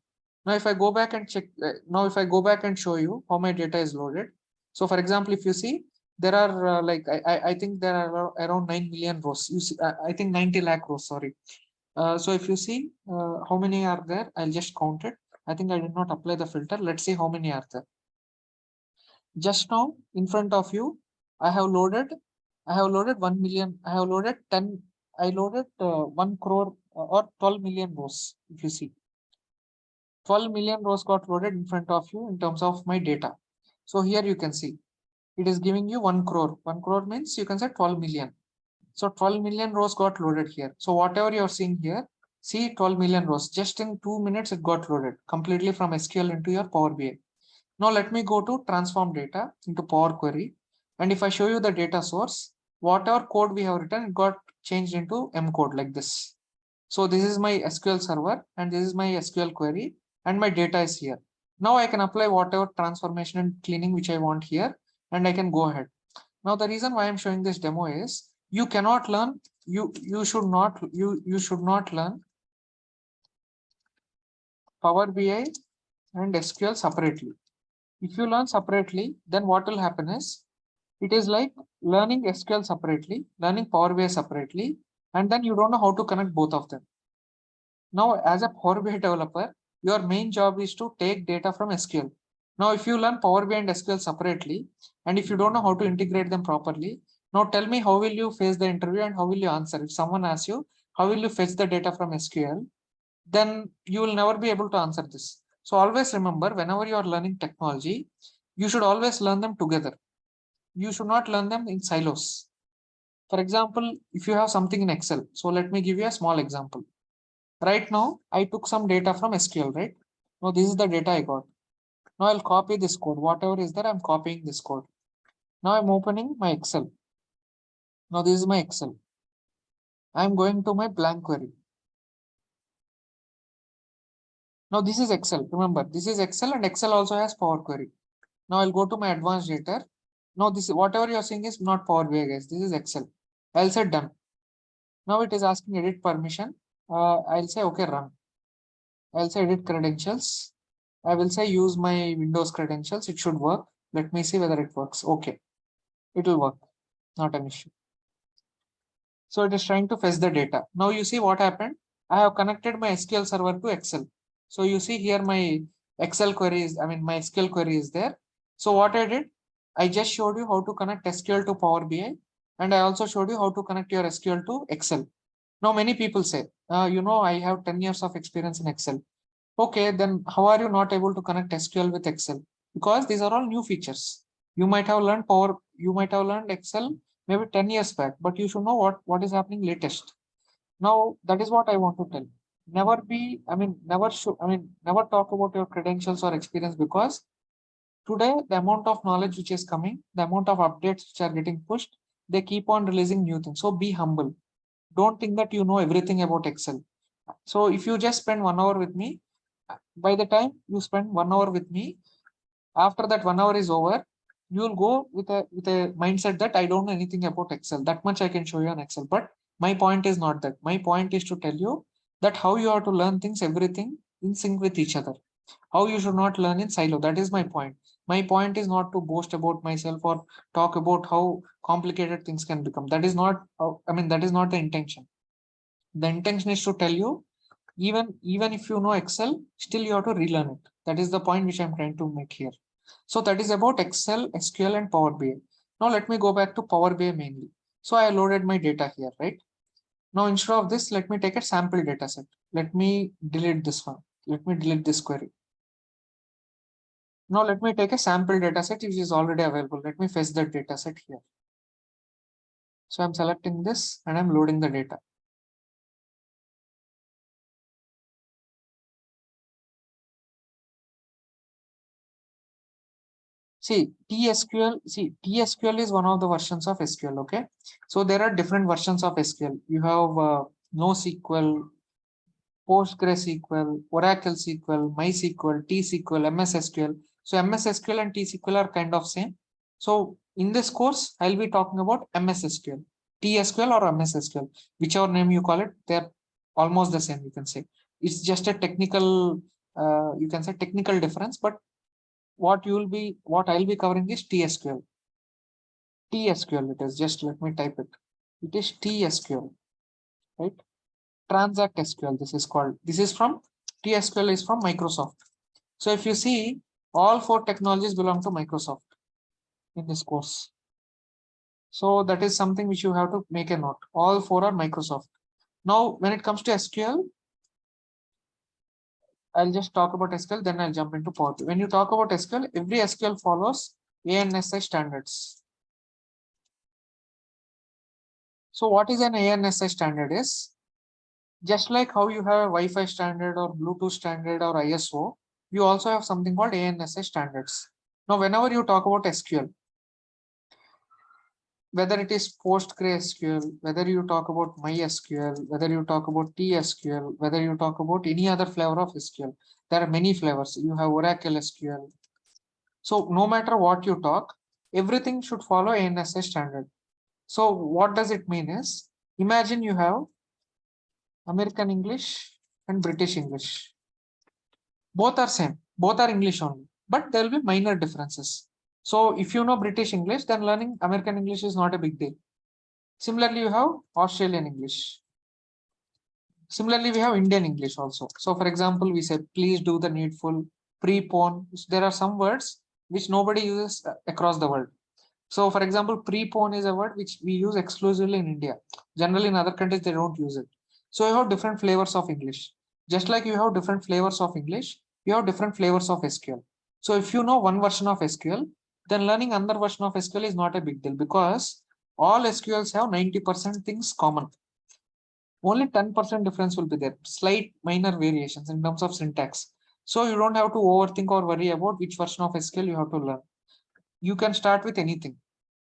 Now if I go back and check, if I go back and show you how my data is loaded. So for example, if you see, there are I think there are around 9 million rows. You see, I think 90 lakh rows, sorry. So if you see how many are there, I'll just count it. I think I did not apply the filter. Let's see how many are there. Just now in front of you, I have loaded I have loaded 1 million. I have loaded 10. I loaded 1 crore or 12 million rows. If you see, 12 million rows got loaded in front of you in terms of my data. So here you can see it is giving you 1 crore. 1 crore means you can say 12 million. So 12 million rows got loaded here. So whatever you're seeing here, see 12 million rows. Just in 2 minutes, it got loaded completely from SQL into your Power BI. Now let me go to transform data into Power Query. And if I show you the data source, whatever code we have written, it got changed into M code like this. So this is my SQL server and this is my SQL query and my data is here. Now I can apply whatever transformation and cleaning which I want here and I can go ahead. Now the reason why I'm showing this demo is you cannot learn, you should not learn Power BI and SQL separately. If you learn separately, then what will happen is it is like learning SQL separately, learning Power BI separately, and then you don't know how to connect both of them. Now, as a Power BI developer, your main job is to take data from SQL. Now, if you learn Power BI and SQL separately, and if you don't know how to integrate them properly, now tell me how will you face the interview and how will you answer? If someone asks you, how will you fetch the data from SQL? Then you will never be able to answer this. So always remember, whenever you are learning technology, you should always learn them together. You should not learn them in silos. For example, if you have something in Excel, so let me give you a small example. Right now, I took some data from SQL, right? Now, this is the data I got. Now, I'll copy this code. Whatever is there, I'm copying this code. Now, I'm opening my Excel. Now, this is my Excel. I'm going to my blank query. Now, this is Excel. Remember, this is Excel and Excel also has Power Query. Now, I'll go to my advanced data. Now, this whatever you're seeing is not Power BI, guys. This is Excel. I'll say done. Now, it is asking edit permission. I'll say, okay, run. I'll say edit credentials. I will say use my Windows credentials. It should work. Let me see whether it works. Okay, it will work. Not an issue. So it is trying to fetch the data. Now you see what happened. I have connected my SQL server to Excel. So you see here my Excel queries, I mean my SQL query is there. So what I did, I just showed you how to connect SQL to Power BI. And I also showed you how to connect your SQL to Excel. Now many people say, I have 10 years of experience in Excel. Okay, then how are you not able to connect SQL with Excel? Because these are all new features. You might have learned you might have learned Excel maybe 10 years back, but you should know what is happening latest. Now, that is what I want to tell. Never be, I mean, never should, I mean, never talk about your credentials or experience because today the amount of knowledge which is coming, the amount of updates which are getting pushed, they keep on releasing new things. So be humble. Don't think that you know everything about Excel. So if you just spend 1 hour with me, by the time you spend 1 hour with me, after that 1 hour is over, you will go with a mindset that I don't know anything about Excel. That much I can show you on Excel. But my point is not that. My point is to tell you that how you have to learn things, everything in sync with each other. How you should not learn in silo. That is my point. My point is not to boast about myself or talk about how complicated things can become. That is not, that is not the intention. The intention is to tell you even if you know Excel, still you have to relearn it. That is the point which I'm trying to make here. So that is about Excel, SQL, and Power BI. Now let me go back to Power BI mainly. So I loaded my data here, right? Now instead of this, let me take a sample data set. Let me delete this one. Let me delete this query. Now let me take a sample data set which is already available. Let me fetch that data set here. So I'm selecting this and I'm loading the data. See, TSQL is one of the versions of SQL, okay? So there are different versions of SQL. You have NoSQL, PostgreSQL, Oracle SQL, MySQL, T-SQL, MS SQL. So MS SQL and T-SQL are kind of same. So in this course, I'll be talking about MS SQL, TSQL or MS SQL, whichever name you call it, they're almost the same, you can say. It's just a technical, you can say technical difference, but what I'll be covering is TSQL. TSQL it is. Just let me type it. It is TSQL, right? Transact SQL. This is called. This is from TSQL is from Microsoft. So if you see, all four technologies belong to Microsoft in this course. So that is something which you have to make a note. All four are Microsoft. Now, when it comes to SQL, I'll just talk about SQL, then I'll jump into PowerBI. When you talk about SQL, every SQL follows ANSI standards. So what is an ANSI standard is, just like how you have a Wi-Fi standard or Bluetooth standard or ISO, you also have something called ANSI standards. Now, whenever you talk about SQL, whether it is PostgreSQL, whether you talk about MySQL, whether you talk about TSQL, whether you talk about any other flavor of SQL, there are many flavors. You have Oracle SQL. So no matter what you talk, everything should follow ANSI standard. So what does it mean is, imagine you have American English and British English. Both are same, both are English only, but there will be minor differences. So if you know British English, then learning American English is not a big deal. Similarly, you have Australian English. Similarly, we have Indian English also. So for example, we say, please do the needful, prepone. There are some words which nobody uses across the world. So for example, prepone is a word which we use exclusively in India. Generally in other countries, they don't use it. So you have different flavors of English. Just like you have different flavors of English, you have different flavors of SQL. So if you know one version of SQL, then learning another version of SQL is not a big deal because all SQLs have 90% things common. Only 10% difference will be there, slight minor variations in terms of syntax. So you don't have to overthink or worry about which version of SQL you have to learn. You can start with anything.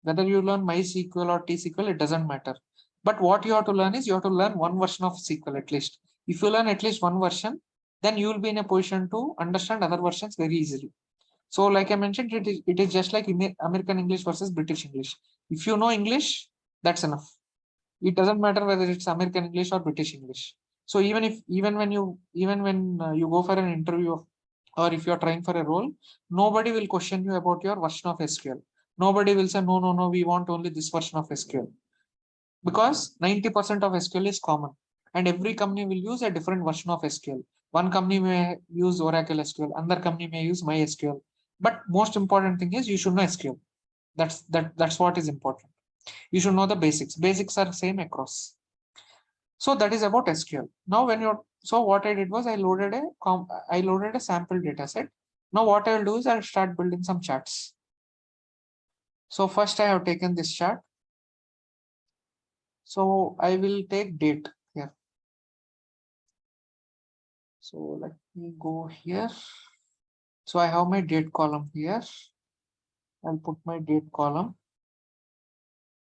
Whether you learn MySQL or T-SQL, it doesn't matter. But what you have to learn is you have to learn one version of SQL at least. If you learn at least one version, then you will be in a position to understand other versions very easily. So like I mentioned, it is just like American English versus British English. If you know English, that's enough. It doesn't matter whether it's American English or British English. So even when you go for an interview or if you're trying for a role, nobody will question you about your version of SQL. Nobody will say, no, no, no, we want only this version of SQL because 90% of SQL is common and every company will use a different version of SQL. One company may use Oracle SQL, another company may use MySQL. But most important thing is you should know SQL. That's what is important. You should know the basics. Basics are same across. So that is about SQL. Now when you're so what I did was I loaded a sample data set. Now what I'll do is I'll start building some charts. So first I have taken this chart. So I will take date here. So let me go here. So I have my date column here. I'll put my date column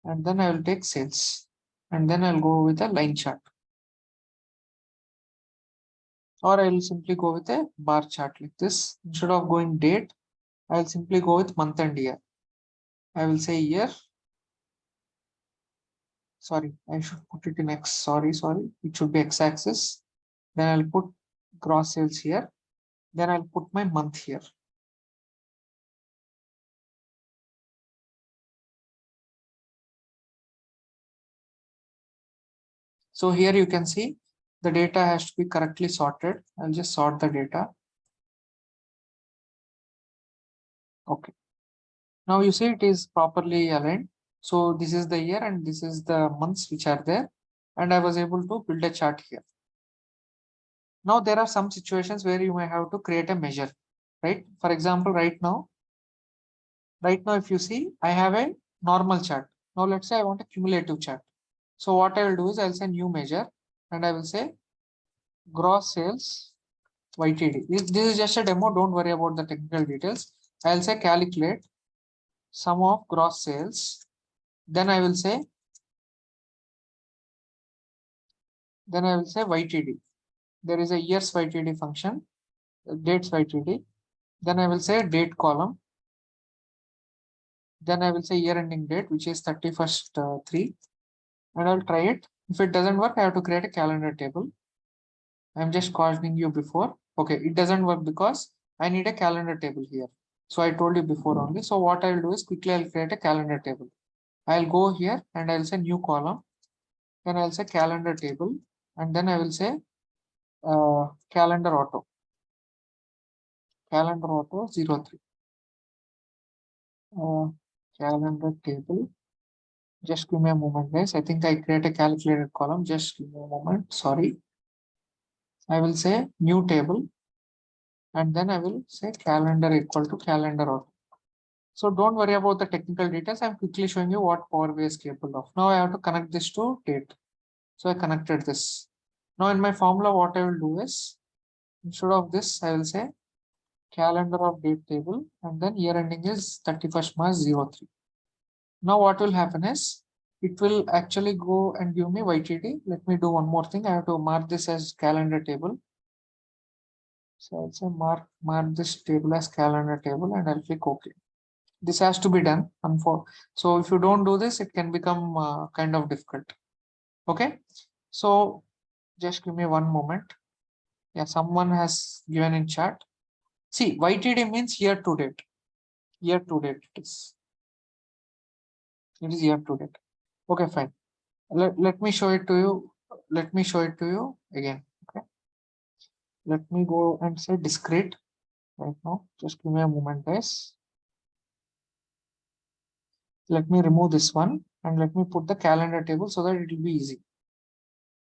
and then I will take sales and then I'll go with a line chart. Or I will simply go with a bar chart like this. Instead of going date, I'll simply go with month and year. I will say year. Sorry, I should put it in X. Sorry. It should be X axis. Then I'll put gross sales here. Then I'll put my month here. So here you can see the data has to be correctly sorted. I'll just sort the data. Okay. Now you see it is properly aligned. So this is the year and this is the months which are there. And I was able to build a chart here. Now there are some situations where you may have to create a measure, right? For example, right now, if you see, I have a normal chart. Now let's say I want a cumulative chart. So what I will do is I'll say new measure and I will say gross sales YTD. This is just a demo. Don't worry about the technical details. I'll say calculate sum of gross sales. Then I will say YTD. There is a years YTD function, dates YTD. Then I will say date column. Then I will say year ending date, which is 31st 3. And I'll try it. If it doesn't work, I have to create a calendar table. I'm just cautioning you before. Okay, it doesn't work because I need a calendar table here. So I told you before only. So what I'll do is quickly I'll create a calendar table. I'll go here and I'll say new column. Then I'll say calendar table. And then I will say calendar auto. Calendar auto 03. Calendar table. Just give me a moment, guys. I think I create a calculated column. Just give me a moment. Sorry. I will say new table, and then I will say calendar equal to calendar auto. So don't worry about the technical details. I'm quickly showing you what Power BI is capable of. Now I have to connect this to date. So I connected this. Now in my formula, what I will do is, instead of this, I will say calendar of date table, and then year ending is 31st March 03. Now what will happen is, it will actually go and give me YTD. Let me do one more thing. I have to mark this as calendar table. So I'll say mark this table as calendar table, and I'll click OK. This has to be done. So if you don't do this, it can become kind of difficult. Okay. So just give me one moment. Yeah, someone has given in chat. See, YTD means year to date. Year to date it is. It is year to date. Okay, fine. Let me show it to you. Let me show it to you again. Okay. Let me go and say discrete right now. Just give me a moment, guys. Let me remove this one and let me put the calendar table so that it will be easy.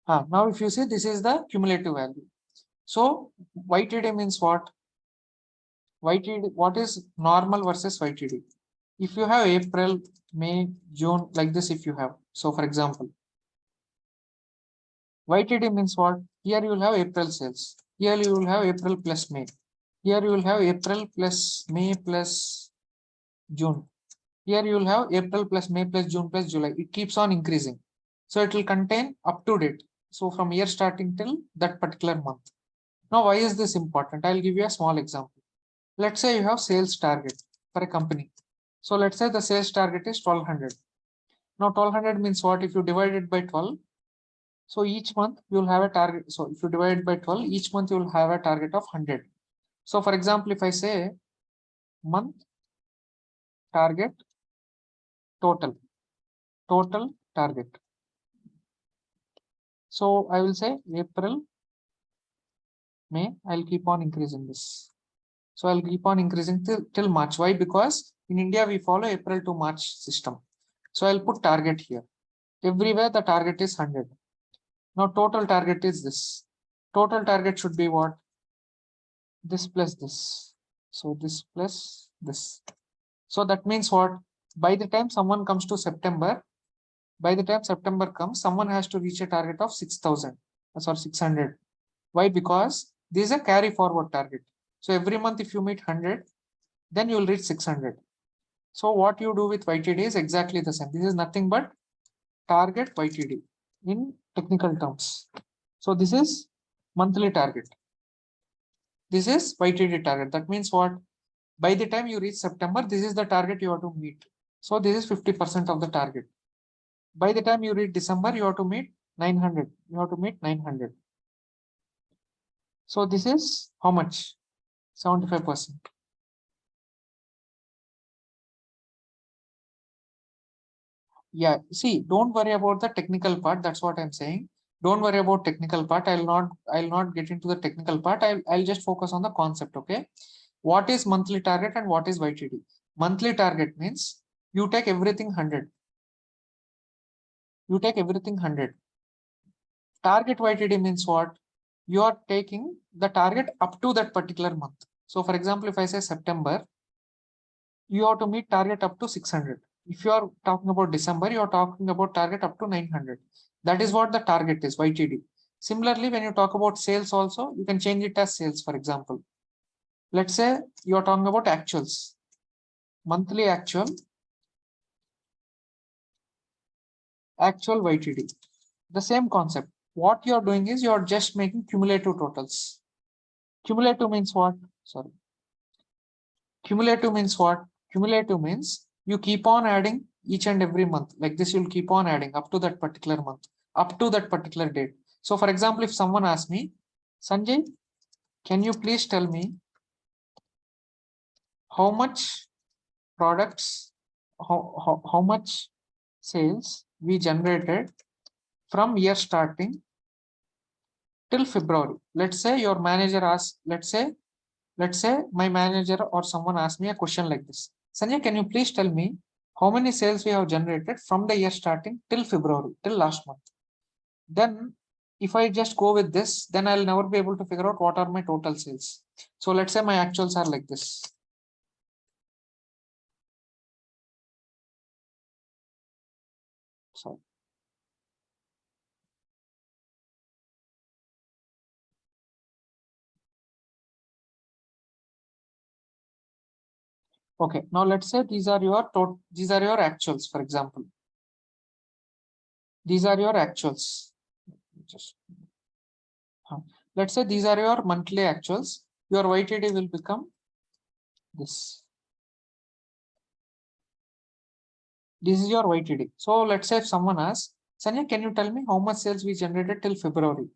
Now if you see, this is the cumulative value. So YTD means what? YTD, what is normal versus YTD? If you have April, May, June, like this, if you have. So for example, YTD means what? Here you will have April sales. Here you will have April plus May. Here you will have April plus May plus June. Here you will have April plus May plus June plus July. It keeps on increasing. So it will contain up to date. So from year starting till that particular month. Now, why is this important? I'll give you a small example. Let's say you have sales target for a company. So let's say the sales target is 1200. Now 1200 means what? If you divide it by 12, so each month you will have a target. So if you divide it by 12, each month you will have a target of 100. So for example, if I say month target total target. So I will say April, May, I'll keep on increasing this. So I'll keep on increasing till March. Why? Because in India, we follow April to March system. So I'll put target here. Everywhere the target is 100. Now total target is this. Total target should be what? This plus this. So this plus this. So that means what? By the time someone comes to September, by the time September comes, someone has to reach a target of 6,000. Sorry, 600. Why? Because this is a carry forward target. So every month, if you meet 100, then you will reach 600. So what you do with YTD is exactly the same. This is nothing but target YTD in technical terms. So this is monthly target. This is YTD target. That means what? By the time you reach September, this is the target you have to meet. So this is 50% of the target. By the time you reach December, you have to meet 900. You have to meet 900. So this is how much? 75%. Yeah, see, don't worry about the technical part. That's what I'm saying. Don't worry about technical part. I'll not get into the technical part. I'll just focus on the concept. Okay. What is monthly target and what is YTD? Monthly target means you take everything 100. You take everything 100. Target YTD means what? You are taking the target up to that particular month. So for example, if I say September, you have to meet target up to 600. If you are talking about December, you are talking about target up to 900. That is what the target is, YTD. Similarly, when you talk about sales also, you can change it as sales, for example. Let's say you are talking about actuals. Monthly actual YTD. The same concept. What you are doing is you are just making cumulative totals. Cumulative means what? Sorry. Cumulative means what? Cumulative means you keep on adding each and every month. Like this, you'll keep on adding up to that particular month, up to that particular date. So for example, if someone asks me, Sanjay, can you please tell me how much products, how much sales we generated from year starting till February? Let's say your manager asks, let's say my manager or someone asked me a question like this. Sanjay, can you please tell me how many sales we have generated from the year starting till February, till last month. Then if I just go with this, then I'll never be able to figure out what are my total sales. So let's say my actuals are like this. So okay, now let's say these are your actuals, for example. These are your actuals. Just let's say these are your monthly actuals. Your YTD will become this. This is your YTD. So let's say if someone asks, Sanya, can you tell me how much sales we generated till February?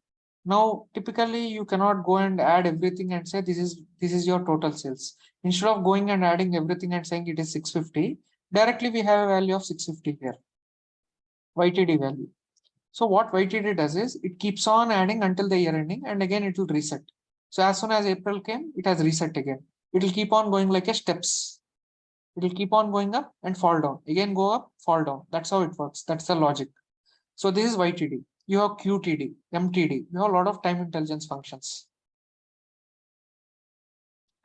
Now, typically you cannot go and add everything and say this is your total sales. Instead of going and adding everything and saying it is 650, directly we have a value of 650 here, YTD value. So what YTD does is it keeps on adding until the year ending, and again it will reset. So as soon as April came, it has reset again. It will keep on going like a steps. It will keep on going up and fall down. Again go up, fall down. That's how it works. That's the logic. So this is YTD. You have QTD, MTD. You have a lot of time intelligence functions.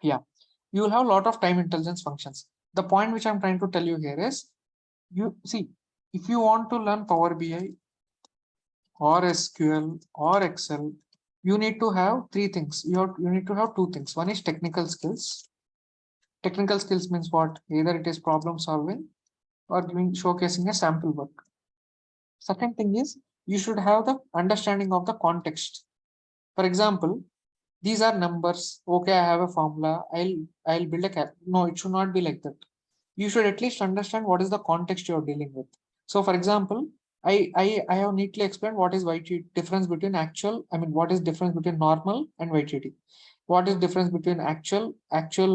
Yeah, you will have a lot of time intelligence functions. The point which I'm trying to tell you here is, you see, if you want to learn Power BI or SQL or Excel, you need to have three things. You need to have two things. One is technical skills. Technical skills means what? Either it is problem solving or showcasing a sample work. Second thing is you should have the understanding of the context. For example, these are numbers. Okay, I have a formula. I'll build a cap. No, it should not be like that. You should at least understand what is the context you're dealing with. So for example, I have neatly explained what is YTD difference between actual, I mean what is difference between normal and YTD. What is difference between actual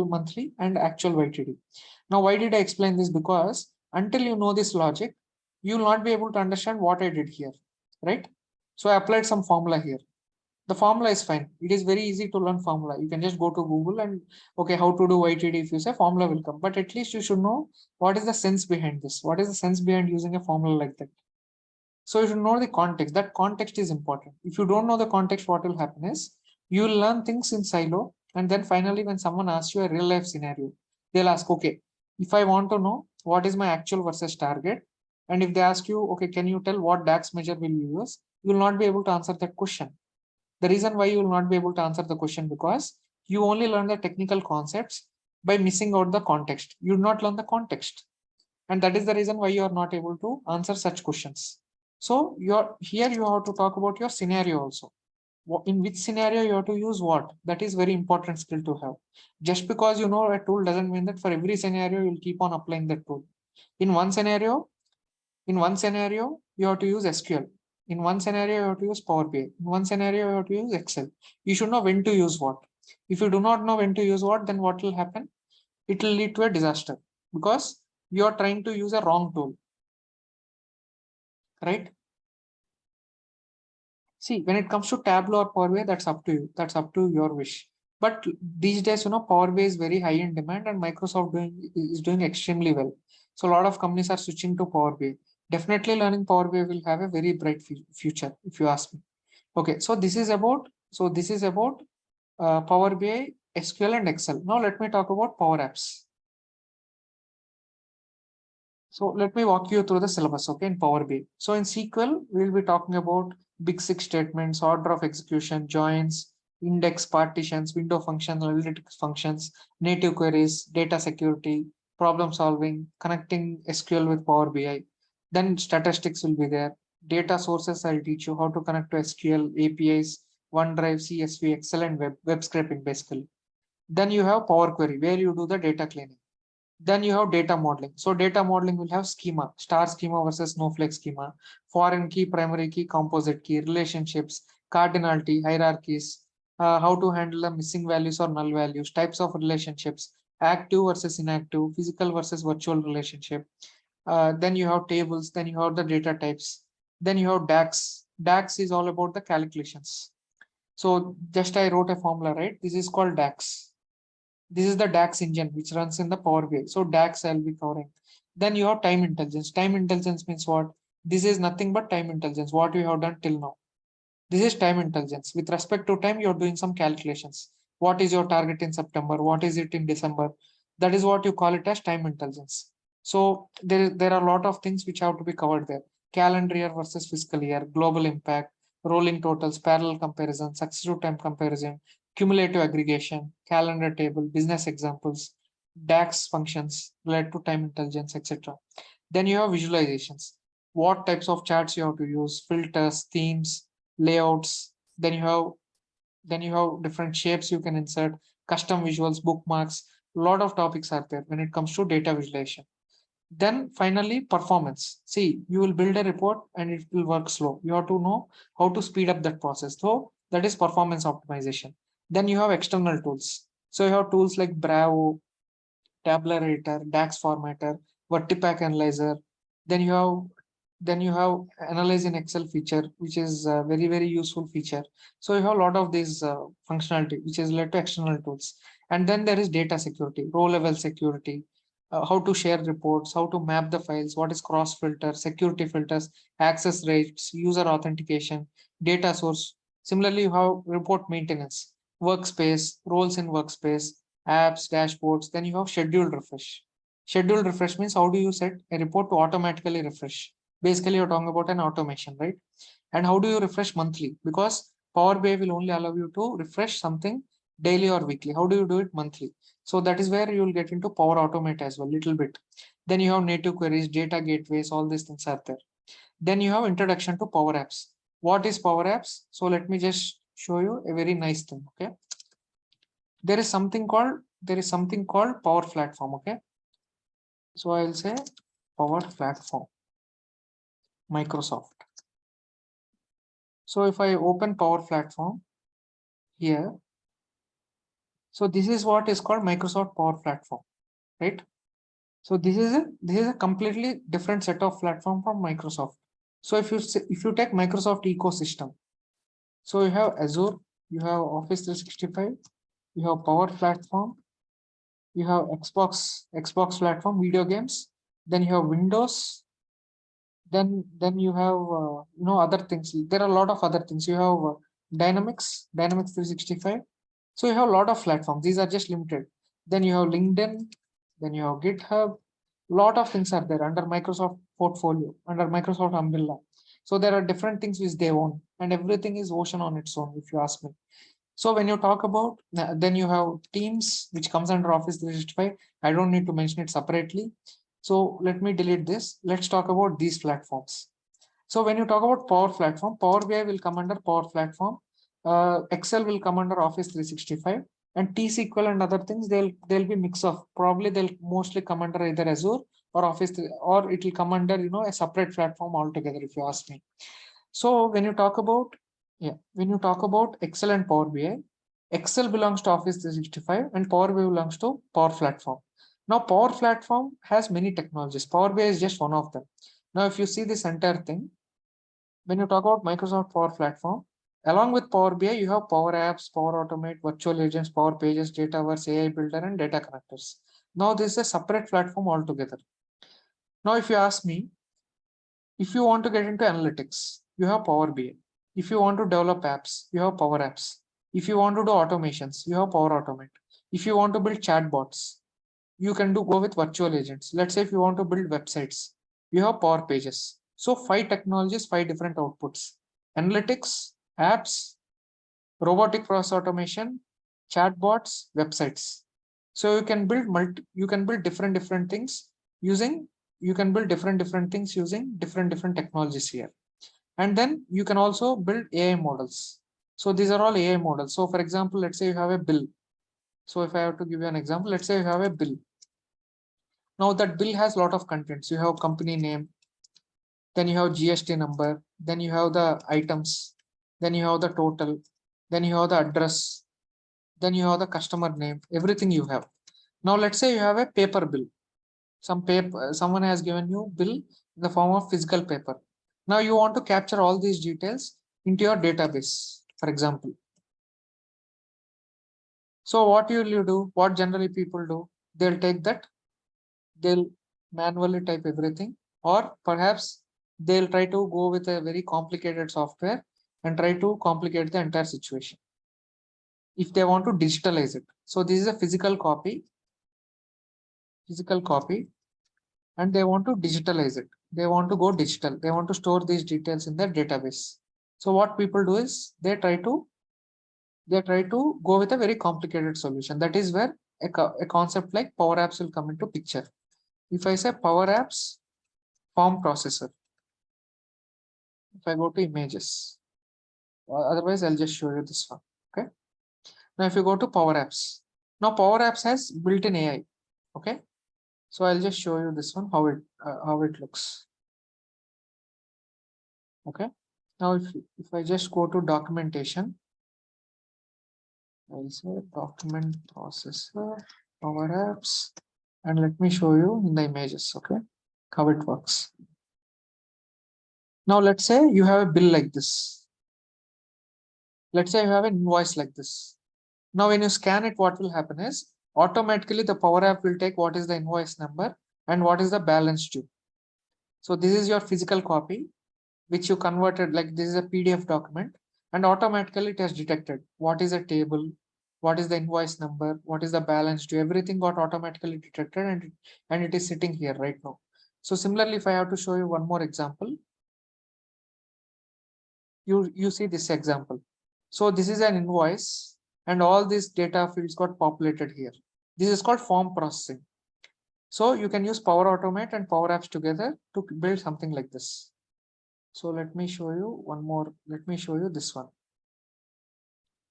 monthly and actual YTD. Now why did I explain this? Because until you know this logic, you will not be able to understand what I did here, right? So I applied some formula here. The formula is fine. It is very easy to learn formula. You can just go to Google and okay, how to do YTD. If you say formula will come, but at least you should know what is the sense behind this. What is the sense behind using a formula like that? So you should know the context. That context is important. If you don't know the context, what will happen is you will learn things in silo, and then finally, when someone asks you a real life scenario, they'll ask, okay, if I want to know what is my actual versus target, and if they ask you, okay, can you tell what DAX measure will you use? You will not be able to answer that question. The reason why you will not be able to answer the question because you only learn the technical concepts by missing out the context. You do not learn the context. And that is the reason why you are not able to answer such questions. So here you have to talk about your scenario also. In which scenario you have to use what? That is very important skill to have. Just because you know a tool doesn't mean that for every scenario you'll keep on applying that tool. In one scenario, you have to use SQL. In one scenario, you have to use Power BI. In one scenario, you have to use Excel. You should know when to use what. If you do not know when to use what, then what will happen? It will lead to a disaster because you are trying to use a wrong tool, right? See, when it comes to Tableau or Power BI, that's up to you. That's up to your wish. But these days, Power BI is very high in demand, and Microsoft is doing extremely well. So a lot of companies are switching to Power BI. Definitely, learning Power BI will have a very bright future, if you ask me. Okay, so this is about Power BI, SQL, and Excel. Now let me talk about Power Apps. So let me walk you through the syllabus, okay, in Power BI. So in SQL, we'll be talking about big six statements, order of execution, joins, index partitions, window functions, analytics functions, native queries, data security, problem solving, connecting SQL with Power BI. Then statistics will be there. Data sources, I'll teach you how to connect to SQL, APIs, OneDrive, CSV, Excel, and web scraping basically. Then you have Power Query, where you do the data cleaning. Then you have data modeling. So data modeling will have schema, star schema versus snowflake schema, foreign key, primary key, composite key, relationships, cardinality, hierarchies, how to handle the missing values or null values, types of relationships, active versus inactive, physical versus virtual relationship. Then you have tables, then you have the data types. Then you have DAX. DAX is all about the calculations. So just I wrote a formula, right? This is called DAX. This is the DAX engine which runs in the Power BI. So DAX I'll be covering. Then you have time intelligence. Time intelligence means what? This is nothing but time intelligence, what you have done till now. This is time intelligence. With respect to time, you're doing some calculations. What is your target in September? What is it in December? That is what you call it as time intelligence. So there are a lot of things which have to be covered there. Calendar year versus fiscal year, global impact, rolling totals, parallel comparison, successive time comparison, cumulative aggregation, calendar table, business examples, DAX functions related to time intelligence, etc. Then you have visualizations. What types of charts you have to use, filters, themes, layouts. Then you have different shapes you can insert, custom visuals, bookmarks. A lot of topics are there when it comes to data visualization. Then finally, performance. See, you will build a report and it will work slow. You have to know how to speed up that process. So that is performance optimization. Then you have external tools. So you have tools like Bravo, tabulator, DAX formatter, Vertipack analyzer. Then you have analyze in Excel feature, which is a very, very useful feature. So you have a lot of these functionality, which is led to external tools. And then there is data security, row level security, how to share reports, how to map the files, what is cross filter, security filters, access rates, user authentication, data source. Similarly, you have report maintenance, workspace, roles in workspace, apps, dashboards. Then you have scheduled refresh. Scheduled refresh means how do you set a report to automatically refresh? Basically, you're talking about an automation, right? And how do you refresh monthly? Because Power BI will only allow you to refresh something daily or weekly. How do you do it monthly? So that is where you will get into Power Automate as well, little bit. Then you have native queries, data gateways, all these things are there. Then you have introduction to Power Apps. What is Power Apps? So let me just show you a very nice thing. Okay. There is something called Power Platform. Okay. So I'll say Power Platform, Microsoft. So if I open Power Platform here, so this is what is called Microsoft Power Platform, right? So this is a completely different set of platform from Microsoft. So if you take Microsoft ecosystem, so you have Azure, you have Office 365, you have Power Platform, you have Xbox platform, video games, then you have Windows, then you have other things. There are a lot of other things. You have Dynamics 365. So you have a lot of platforms. These are just limited. Then you have LinkedIn, then you have GitHub. Lot of things are there under Microsoft portfolio, under Microsoft umbrella. So there are different things which they own, and everything is ocean on its own, if you ask me. So when you talk about, then you have Teams, which comes under Office 365. I don't need to mention it separately. So let me delete this. Let's talk about these platforms. So when you talk about Power Platform, Power BI will come under Power Platform. Excel will come under Office 365, and T-SQL and other things, they'll be mix of, probably they'll mostly come under either Azure or Office, or it will come under a separate platform altogether, if you ask me. So when you talk about Excel and Power BI, Excel belongs to Office 365 and Power BI belongs to Power Platform. Now Power Platform has many technologies. Power BI is just one of them. Now if you see this entire thing, when you talk about Microsoft Power Platform, along with Power BI, you have Power Apps, Power Automate, Virtual Agents, Power Pages, Dataverse, AI Builder, and Data Connectors. Now this is a separate platform altogether. Now if you ask me, if you want to get into analytics, you have Power BI. If you want to develop apps, you have Power Apps. If you want to do automations, you have Power Automate. If you want to build chatbots, you can go with virtual agents. Let's say if you want to build websites, you have Power Pages. So 5 technologies, 5 different outputs: analytics, apps, robotic process automation, chatbots, websites. So you can build different things using different technologies here. And then you can also build AI models. So these are all AI models. So for example, let's say you have a bill. So if I have to give you an example, let's say you have a bill. Now that bill has a lot of contents. You have company name, then you have GST number, then you have the items, then you have the total, then you have the address, then you have the customer name, everything you have. Now let's say you have a paper bill. Someone has given you bill in the form of physical paper. Now you want to capture all these details into your database, for example. So what will you do? What generally people do? They'll take that, they'll manually type everything, or perhaps they'll try to go with a very complicated software and try to complicate the entire situation if they want to digitalize it. So this is a physical copy, and they want to digitalize it. They want to go digital. They want to store these details in their database. So what people do is they try to go with a very complicated solution. That is where a concept like Power Apps will come into picture. If I say Power Apps form processor, if I go to images, otherwise I'll just show you this one. Okay. Now if you go to Power Apps, now Power Apps has built-in AI. Okay. So I'll just show you this one, how it looks. Okay. Now if I just go to documentation, I'll say document processor, Power Apps, and let me show you in the images. Okay, how it works. Now let's say you have a bill like this. Let's say you have an invoice like this. Now when you scan it, what will happen is automatically the Power App will take what is the invoice number and what is the balance due. So this is your physical copy, which you converted, like this is a PDF document, and automatically it has detected what is a table, what is the invoice number, what is the balance due, everything got automatically detected, and it is sitting here right now. So similarly, if I have to show you one more example, you see this example. So this is an invoice and all these data fields got populated here. This is called form processing. So you can use Power Automate and Power Apps together to build something like this. So let me show you one more. Let me show you this one.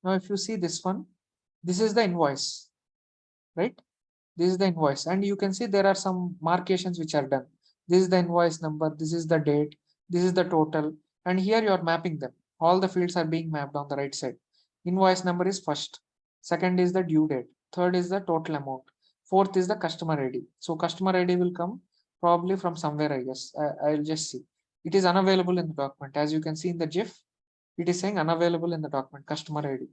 Now, if you see this one, this is the invoice, right? This is the invoice, and you can see there are some markations which are done. This is the invoice number, this is the date, this is the total, and here you are mapping them. All the fields are being mapped on the right side. Invoice number is first, second is the due date, third is the total amount, fourth is the customer ID. So customer ID will come probably from somewhere, I guess. I'll just see. It is unavailable in the document. As you can see in the GIF, it is saying unavailable in the document, customer ID.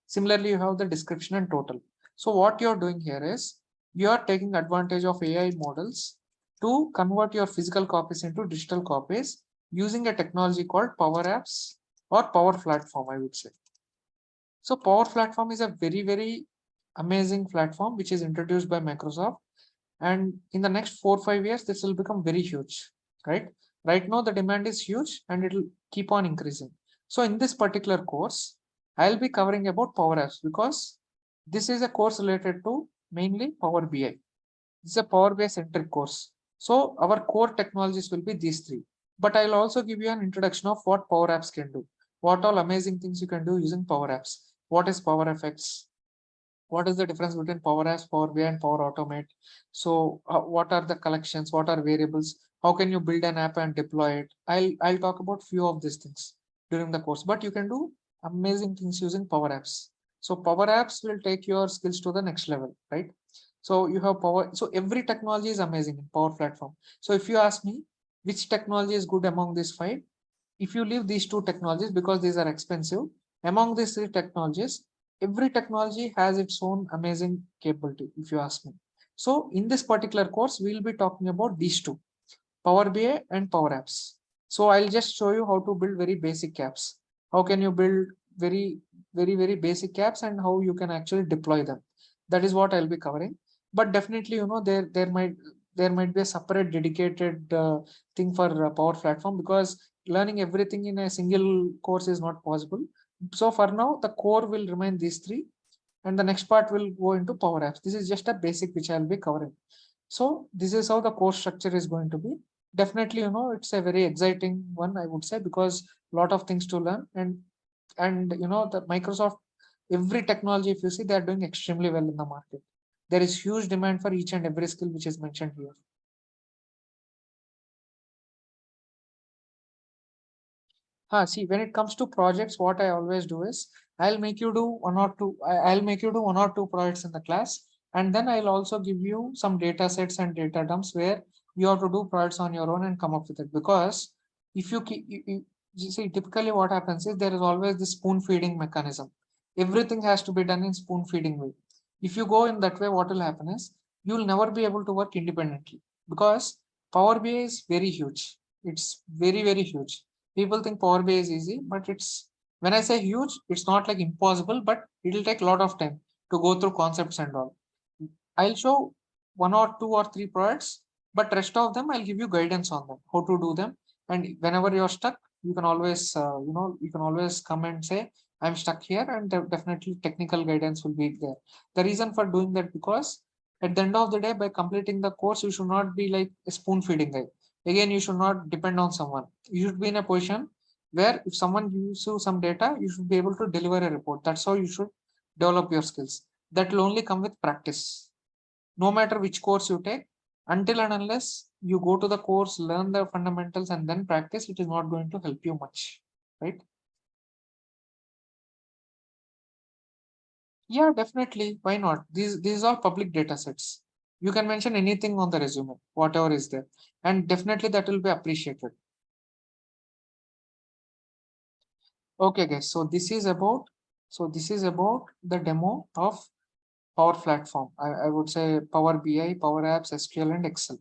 Similarly, you have the description and total. So what you're doing here is you are taking advantage of AI models to convert your physical copies into digital copies using a technology called Power Apps or Power Platform, I would say. So Power Platform is a very, very amazing platform which is introduced by Microsoft. And in the next 4 or 5 years, this will become very huge, right? Right now, the demand is huge and it will keep on increasing. So in this particular course, I'll be covering about Power Apps because this is a course related to mainly Power BI. It's a Power BI centric course. So our core technologies will be these three. But I'll also give you an introduction of what Power Apps can do. What all amazing things you can do using Power Apps. What is Power Effects? What is the difference between Power Apps, Power BI, and Power Automate? So what are the collections? What are variables? How can you build an app and deploy it? I'll talk about few of these things during the course, but you can do amazing things using Power Apps. So Power Apps will take your skills to the next level, right? So you have Power. So every technology is amazing in Power Platform. So if you ask me which technology is good among these five, if you leave these two technologies because these are expensive, among these three technologies, every technology has its own amazing capability, if you ask me. So in this particular course, we'll be talking about these two, Power BI and Power Apps. So I'll just show you how to build very basic apps. How can you build very basic apps and how you can actually deploy them. That is what I'll be covering. But definitely, there might be a separate dedicated thing for Power Platform because learning everything in a single course is not possible. So for now, the core will remain these three, and the next part will go into Power Apps. This is just a basic which I'll be covering. So this is how the course structure is going to be. Definitely, it's a very exciting one, I would say, because a lot of things to learn, and the Microsoft, every technology, if you see, they are doing extremely well in the market. There is huge demand for each and every skill which is mentioned here. See, when it comes to projects, what I always do is I'll make you do I'll make you do 1 or 2 projects in the class, and then I'll also give you some data sets and data dumps where you have to do projects on your own and come up with it. Because if you keep, you see, typically what happens is there is always this spoon feeding mechanism. Everything has to be done in spoon feeding way. If you go in that way, what will happen is you'll never be able to work independently. because Power BI is very huge. It's very, very huge. People think Power BI is easy, but it's, when I say huge, it's not like impossible, but it'll take a lot of time to go through concepts and all. I'll show one or two or three products, but rest of them I'll give you guidance on them, how to do them. And whenever you're stuck, you can always, you can always come and say, I'm stuck here, and definitely technical guidance will be there. The reason for doing that, because at the end of the day, by completing the course, you should not be like a spoon feeding guy. Again, you should not depend on someone. You should be in a position where if someone gives you some data, you should be able to deliver a report. That's how you should develop your skills. That will only come with practice. No matter which course you take, until and unless you go to the course, learn the fundamentals, and then practice, it is not going to help you much, right? Yeah, definitely. Why not? These are public data sets. You can mention anything on the resume, whatever is there, and definitely that will be appreciated. Okay, guys. So this is about the demo of Power Platform. I would say Power BI, Power Apps, SQL, and Excel.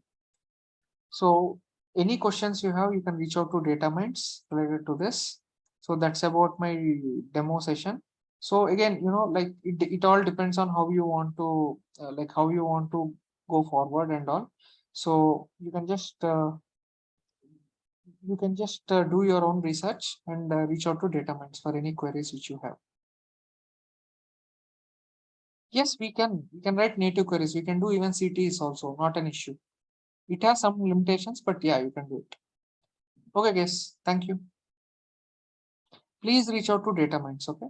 So any questions you have, you can reach out to data minds related to this. So that's about my demo session. So again, like it all depends on how you want to how you want to go forward and all. So you can just do your own research and reach out to data minds for any queries which you have. Yes, we can write native queries. We can do even CTs also, not an issue. It has some limitations, but yeah, you can do it. Okay, guys. Thank you. Please reach out to data minds. Okay.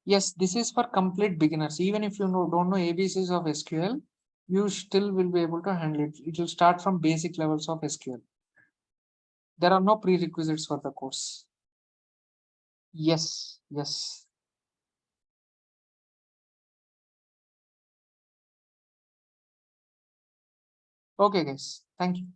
Yes, this is for complete beginners. Even if you don't know ABCs of SQL, you still will be able to handle it. It will start from basic levels of SQL. There are no prerequisites for the course. Yes, yes. Okay, guys. Thank you.